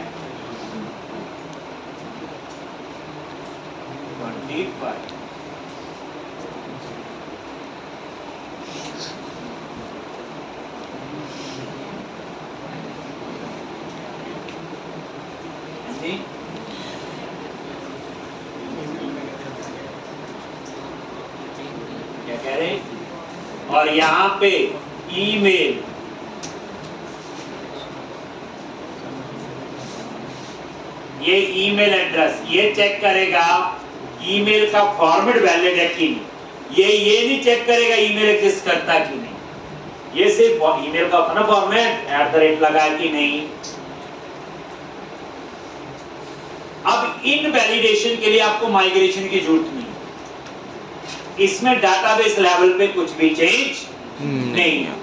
25। क्या कह रहे, और यहाँ पे ईमेल, ये ईमेल एड्रेस ये चेक करेगा ईमेल का फॉर्मेट वैलिड है कि नहीं। ये नहीं चेक करेगा ईमेल एग्जिस्ट करता कि नहीं, ये सिर्फ ईमेल का होता ना फॉर्मेट @ लगा कि नहीं। अब इन वैलिडेशन के लिए आपको माइग्रेशन की जरूरत नहीं, इसमें डाटाबेस लेवल पे कुछ भी चेंज नहीं है।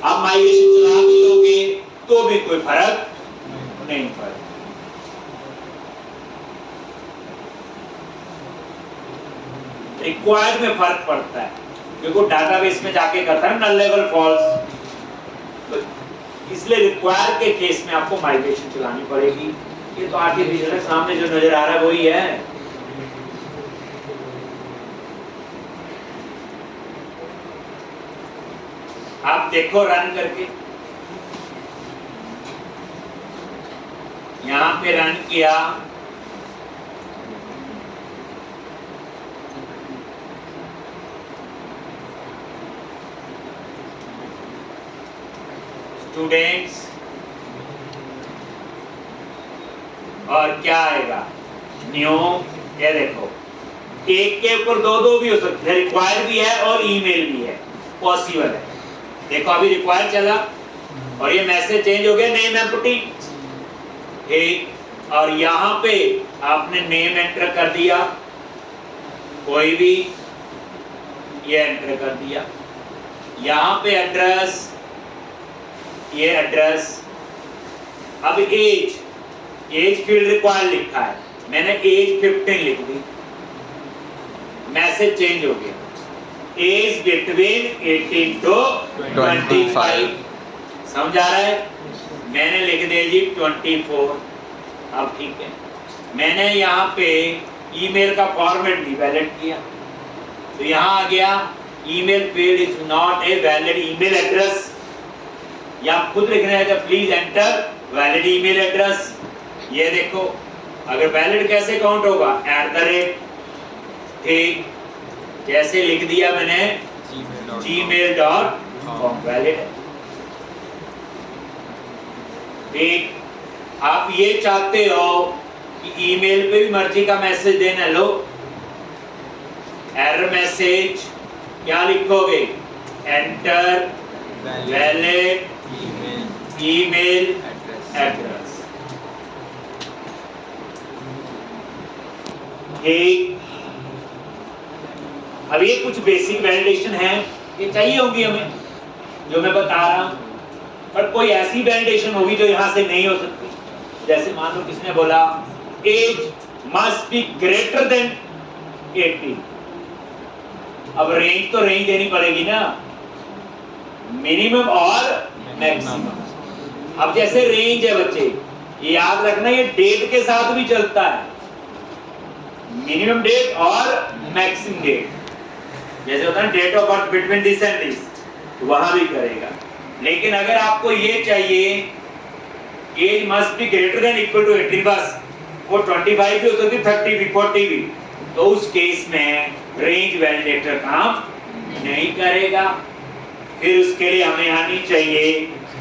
आप माइग्रेशन चला भी लोगे तो भी कोई फर्क नहीं पड़ेगा। रिक्वायर्ड में फर्क पड़ता है क्योंकि डाटाबेस में जाके करता है नल लेवल फॉल्स, तो इसलिए रिक्वायर के केस में आपको माइग्रेशन चलानी पड़ेगी। ये तो आर्टिफिशियल है, सामने जो नजर आ रहा है वही है। आप देखो रन करके, यहां पे रन किया, स्टूडेंट्स, और क्या आएगा न्यू, ये देखो एक के ऊपर दो भी हो सकते हैं, रिक्वायर भी है और ईमेल भी है, पॉसिबल है। देखो अभी रिक्वायर चला और ये मैसेज चेंज हो गया, नेम एम्प्टी, एक और यहां पे आपने नेम एंटर कर दिया, कोई भी ये एंटर कर दिया, यहां पे एड्रेस, ये एड्रेस। अब एज फील्ड रिक्वायर लिखा है, मैंने एज 15 लिख दी, मैसेज चेंज हो गया, एज बिटवीन 18 to 25, समझ आ रहा है? मैंने लिख दिया जी 24। अब ठीक है, मैंने यहाँ पे ईमेल का फॉर्मेट भी वैलिड किया, तो यहाँ आ गया email field is not a valid email address, या खुद लिखना है तो please enter valid email address. ये देखो अगर वैलिड कैसे काउंट होगा, @ ठीक, जैसे लिख दिया मैंने gmail.com वैलिड है। ठीक, आप ये चाहते हो कि ईमेल पे भी मर्जी का मैसेज देना, लो एरर मैसेज क्या लिखोगे, एंटर वैलिड ईमेल एड्रेस। ठीक, अब ये कुछ बेसिक वैलिडेशन है, ये चाहिए होगी हमें जो मैं बता रहा हूं, पर कोई ऐसी वैलिडेशन होगी जो यहां से नहीं हो सकती। जैसे मान लो किसने बोला age must be greater than 18, अब रेंज तो रेंज देनी पड़ेगी ना, मिनिमम और मैक्सिमम। अब जैसे रेंज है बच्चे, ये याद रखना, ये डेट के साथ भी चलता है, मिनिमम डेट और मैक्सिमम डेट। जैसे होता है date of birth between this and this, वहां भी करेगा। लेकिन अगर आपको ये चाहिए age must be greater than equal to 18, बस वो 25 भी हो सकती है, 30 भी, 40 भी, तो उस केस में रेंज वैलिडेटर काम नहीं करेगा। फिर उसके लिए हमें आनी चाहिए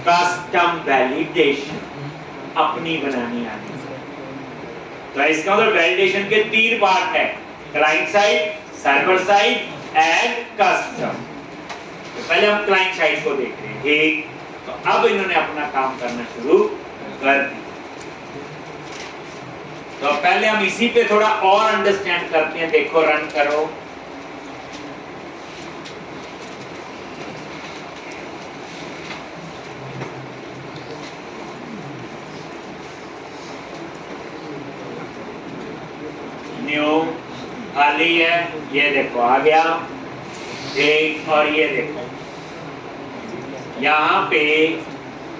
कस्टम वैलिडेशन, अपनी बनानी आनी चाहिए। तो इसका मतलब वैलिडेशन के 3 पार्ट है, client side, server side and custom. तो पहले हम क्लाइंट साइड को देख रहे हैं, ठीक, तो अब इन्होंने अपना काम करना शुरू कर दिया। तो पहले हम इसी पे थोड़ा और अंडरस्टैंड करते हैं। देखो रन करो, न्यू खाली है, ये देखो आ गया, एक और ये देखो यहाँ पे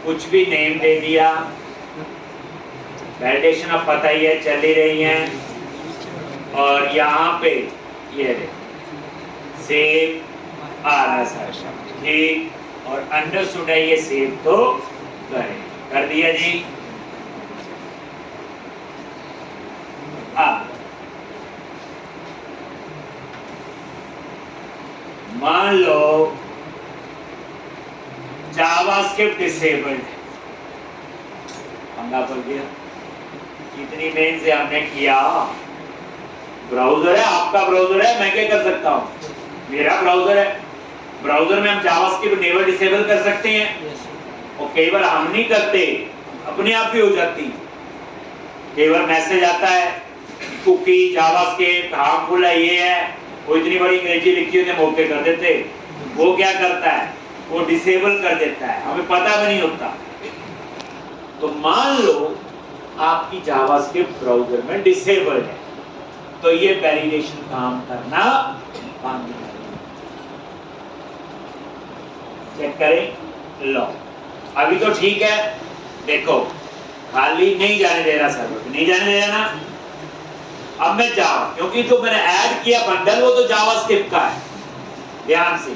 कुछ भी नेम दे दिया, वैलिडेशन अब पता ही है चल ही रही है, और यहाँ पे ये देखो सेव आ रहा है, ठीक, और अंडरस्टूड है ये सेव तो कर दिया जी। अब मान लो जावास्क्रिप्ट डिसेबल्ड है, पंगा पड़ गया, कितनी मेन से हमने किया, ब्राउजर है, आपका ब्राउजर है, मैं क्या कर सकता हूँ, मेरा ब्राउजर है, ब्राउजर में हम जावास्क्रिप्ट इनेबल डिसेबल कर सकते हैं, और कई बार हम नहीं करते, अपने आप ही हो जाती, कई बार मैसेज आता है कुकी जावास्क्रिप्ट हार्मफुल है, ये है, वो इतनी बड़ी अंग्रेजी लिखी होती है, मौके कर देते। वो क्या करता है, वो डिसेबल कर देता है, हमें पता भी नहीं होता। तो मान लो आपकी जावास्क्रिप्ट ब्राउजर में डिसेबल है, तो ये वैलिडेशन काम करना बंद कर देगा। चेक करें, लो अभी तो ठीक है, देखो खाली नहीं जाने दे रहा सर्वर, नहीं जाने दे रहा ना। अब मैं जावा, क्योंकि जो मैंने ऐड किया बंडल वो तो जावास्क्रिप्ट का है, ध्यान से।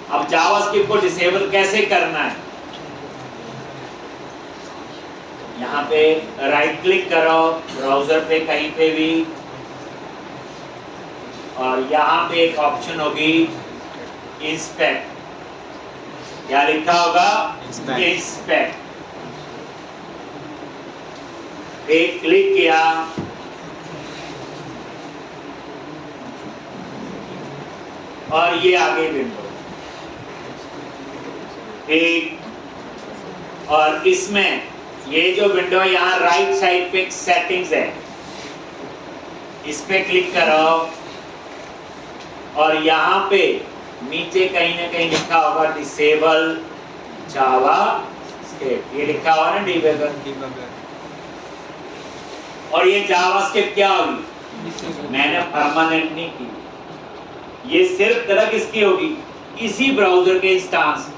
अब जावास्क्रिप्ट को डिसेबल कैसे करना है, यहाँ पे राइट क्लिक करो ब्राउजर पे कहीं पे भी, और यहाँ पे एक ऑप्शन होगी इंस्पेक्ट, क्या लिखा होगा, इंस्पेक्ट। एक क्लिक किया, और ये आ गई विंडो एक, और इसमें ये जो विंडो है यहाँ राइट साइड पे एक सेटिंग्स है, इस पे क्लिक करो, और यहाँ पे नीचे कहीं ना कहीं लिखा होगा डिसेबल जावास्क्रिप्ट, ये लिखा हुआ ना डिबगर। और ये जावास्क्रिप्ट क्या होगी, मैंने परमानेंट नहीं की, ये सिर्फ तरह किसकी होगी, इसी ब्राउजर के इंस्टांस की।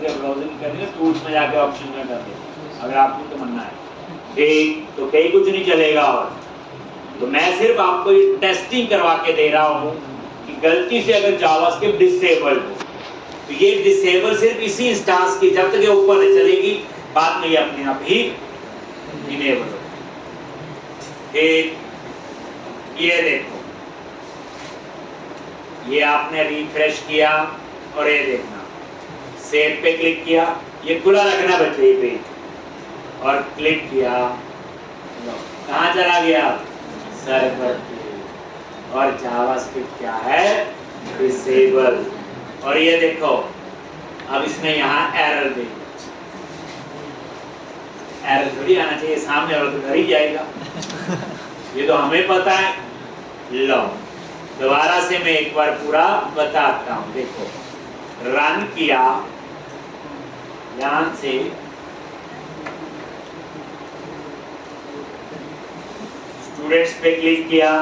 ब्राउजर की करनी है, टूल्स में जाके ऑप्शन में कर दे अगर आपको तो मनना है, ठीक, तो कहीं कुछ नहीं चलेगा। और तो मैं सिर्फ आपको ये टेस्टिंग करवा के दे रहा हूँ कि गलती से अगर जावास्क्रिप्ट डिसेबल हो तो ये डिसेबल सिर्फ इसी इंस्टांस की, जब तक ये ऊपर नहीं चलेगी बाद में ये अपने आप ही इनेबल हो। ठीक, ये देखो, ये आपने रिफ्रेश किया और ये देखना, सेव पे क्लिक किया, ये खुला रखना बच्चे ये पेज, और क्लिक किया, कहाँ चला गया, सर्वर पे। और जावास्क्रिप्ट क्या है, डिसेबल। और ये देखो अब इसने यहाँ एरर दे, एरर थोड़ी आना चाहिए सामने वाला, तो घर ही जाएगा, ये तो हमें पता है। लो दोबारा से मैं एक बार पूरा बताता हूँ, देखो रन किया, ध्यान से स्टूडेंट्स पे क्लिक किया,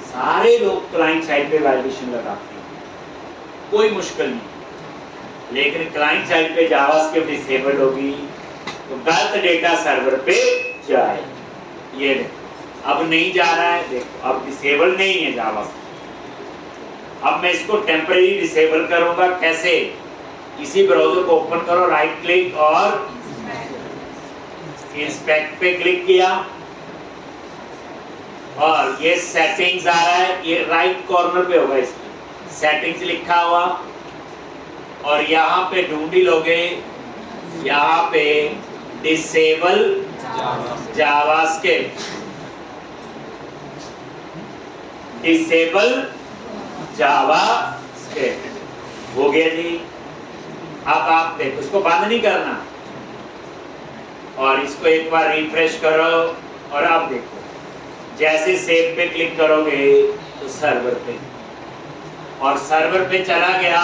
सारे लोग क्लाइंट साइड पे वैलिडेशन लगाते हैं, कोई मुश्किल नहीं, लेकिन क्लाइंट साइड पे जावास्क्रिप्ट डिसेबल होगी तो गलत डेटा सर्वर पे जाए। ये देखो अब नहीं जा रहा है, देखो अब डिसेबल नहीं है जावास्क्रिप्ट। अब मैं इसको टेम्परेरी डिसेबल करूंगा, कैसे, इसी ब्राउजर को ओपन करो, राइट क्लिक और इंस्पेक्ट पे क्लिक किया, और ये सेटिंग्स आ रहा है, ये राइट कॉर्नर पे होगा, इसकी सेटिंग्स लिखा हुआ, और यहाँ पे ढूंढी लोगे, यहाँ पे डिसेबल जावास्क्रिप्ट, डिसेबल जावास्क्रिप्ट हो गया जी। अब आप देखो, इसको बंद नहीं करना, और इसको एक बार रिफ्रेश करो, और अब देखो जैसे सेव पे क्लिक करोगे तो सर्वर पे, और सर्वर पे चला गया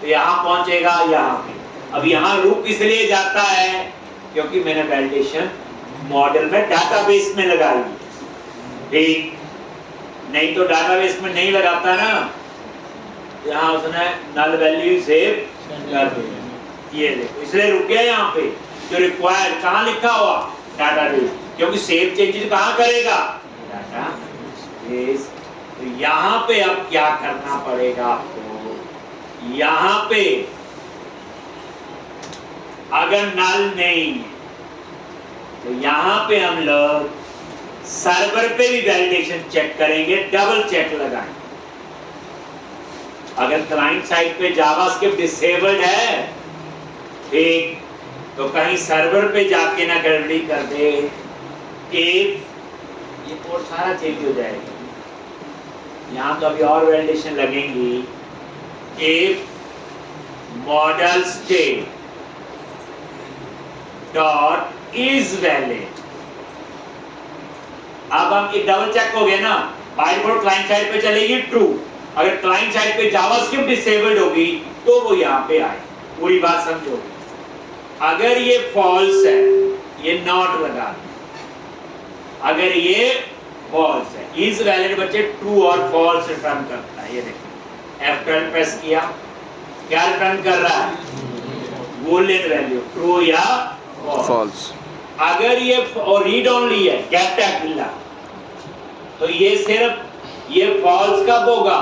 तो यहाँ पहुंचेगा, यहाँ पे। अब यहाँ रुक इसलिए जाता है क्योंकि मैंने वैलिडेशन मॉडल में डाटाबेस में लगाई, ठीक, नहीं तो डाटाबेस में नहीं लगाता ना, यहाँ उसने नल वैल्यू सेव कर दी, ये देखो इसलिए रुक गया यहाँ पे। जो रिक्वायर्ड कहाँ लिखा हुआ, डाटाबेस, क्योंकि सेव चेंजेस कहाँ करेगा, डाटाबेस। तो यहाँ पे अब क्या करना पड़ेगा आपको, यहाँ पे अगर नल नहीं तो यहाँ पे हम लोग सर्वर पे भी वैलिडेशन चेक करेंगे, डबल चेक लगाएंगे। अगर क्लाइंट साइड पे जावास्क्रिप्ट डिसेबल्ड है, ठीक, तो कहीं सर्वर पे जाके ना गड़बड़ी कर दे, ये कोड सारा चेंज हो जाएगा। यहाँ तो अभी और वैलिडेशन लगेंगी। If model state dot is valid. अब हम एक डबल चेक हो गया ना, बाय डिफॉल्ट क्लाइंट साइड पे चलेगी ट्रू, अगर क्लाइंट साइड पे जावास्क्रिप्ट डिसेबल्ड होगी तो वो यहाँ पे आए। पूरी बात समझो। अगर ये फॉल्स है, ये नॉट लगा, अगर ये फॉल्स है, इज वैलिड बच्चे ट्रू और फॉल्स रिटर्न करता है। ये देखो F12 प्रेस किया, क्या रिटर्न कर रहा है? बूलियन वैल्यू, ट्रू या फॉल्स। अगर ये और रीड ओनली है, गेट अकेला, तो ये सिर्फ ये फॉल्स कब होगा?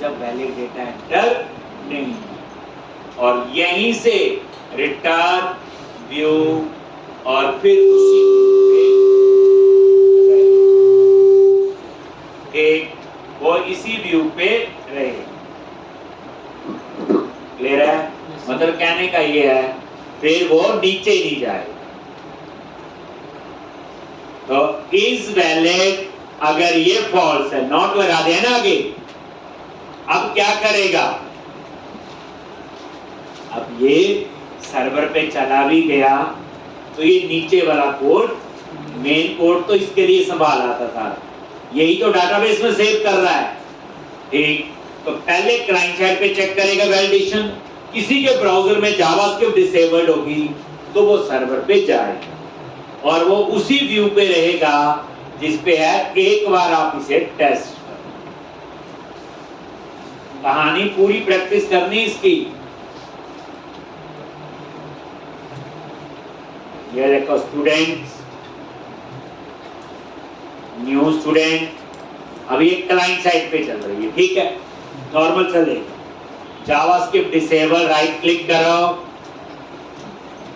जब वैलिड डेटा एंटर नहीं है। और यहीं से रिटर्न व्यू और फिर उसी एक वो इसी व्यू पे रहे। क्लियर है? मतलब कहने का ये है, फिर वो नीचे नहीं जाए। तो इज वैलिड अगर ये फॉल्स है, नॉट लगा दिया ना आगे, अब क्या करेगा? अब ये सर्वर पे चला भी गया तो ये नीचे वाला कोड, मेन कोड तो इसके लिए संभाल आता था, यही तो डाटाबेस में सेव कर रहा है। ठीक, तो पहले क्लाइंट साइड पे चेक करेगा वैलिडेशन, किसी के ब्राउजर में जावास्क्रिप्ट डिसेबल्ड होगी तो वो सर्वर पे जाएगा और वो उसी व्यू पे रहेगा जिस पे है एक बार आप इसे टेस्ट करो। कहानी पूरी प्रैक्टिस करनी इसकी। ये देखो स्टूडेंट्स, न्यू स्टूडेंट, अभी एक क्लाइंट साइड पे चल रही है, ठीक है, नॉर्मल चलेगा। जावास्क्रिप्ट डिसेबल, राइट क्लिक करो,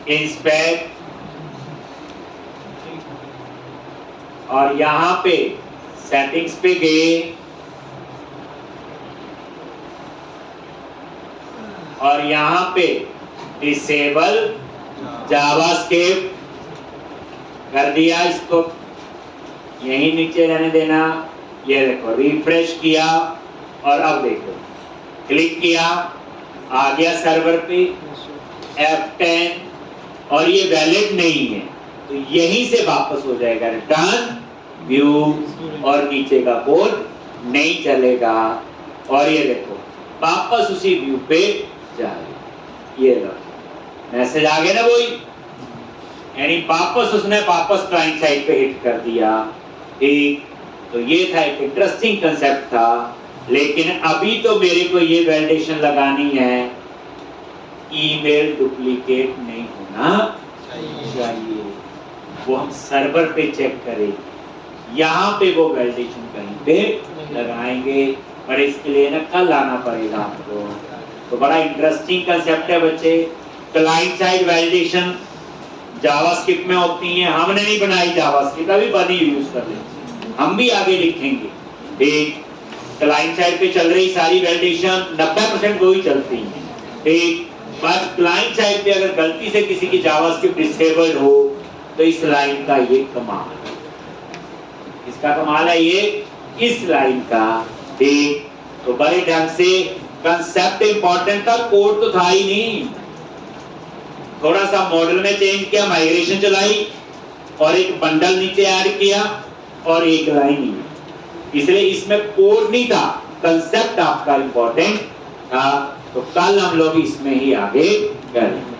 इंस्पेक्ट, और यहां पे सेटिंग्स पे गए और यहां पे डिसेबल जावास्क्रिप्ट कर दिया, इसको यहीं नीचे रहने देना। ये देखो रिफ्रेश किया और अब देखो क्लिक किया, आ गया सर्वर पे F10 और ये वैलिड नहीं है तो यहीं से वापस हो जाएगा रिटर्न व्यू और नीचे का कोड नहीं चलेगा और ये देखो वापस उसी व्यू पे जाएगा। ये लो मैसेज आ गया ना वही, यानी वापस उसने वापस क्लाइंट साइड पे हिट कर दिया। ठीक, तो ये था एक इंटरेस्टिंग कंसेप्ट था, लेकिन अभी तो मेरे को ये वैलिडेशन लगानी है ईमेल डुप्लीकेट नहीं होना चाहिए। वो हम सर्वर पे चेक करें, यहाँ पे वो वैलिडेशन कहीं पे लगाएंगे, पर इसके लिए ना कल आना पड़ेगा आपको। तो बड़ा इंटरेस्टिंग कंसेप्ट है बच्चे। क्लाइंट साइड वैलिडेशन जावास्क्रिप्ट में होती है, हमने नहीं बनाई जावास्क्रिप्ट, अभी बनी यूज कर लेंगे, हम भी आगे लिखेंगे। ठीक, क्लाइंट साइड पे चल रही सारी वैलिडेशन 90% वो ही चलती है। ठीक, पर क्लाइंट साइड पे अगर गलती से किसी की जावास्क्रिप्ट डिसेबल्ड हो तो इस लाइन का ये कमाल है, इसका कमाल है ये इस लाइन का। ठीक, तो बड़े ढंग से कंसेप्ट इंपॉर्टेंट था, कोड तो था ही नहीं, थोड़ा सा मॉडल में चेंज किया, माइग्रेशन चलाई और एक बंडल नीचे ऐड किया और एक लाइन ही, इसलिए इसमें कोड नहीं था, कंसेप्ट आपका इंपॉर्टेंट था। तो कल हम लोग इसमें ही आगे करेंगे।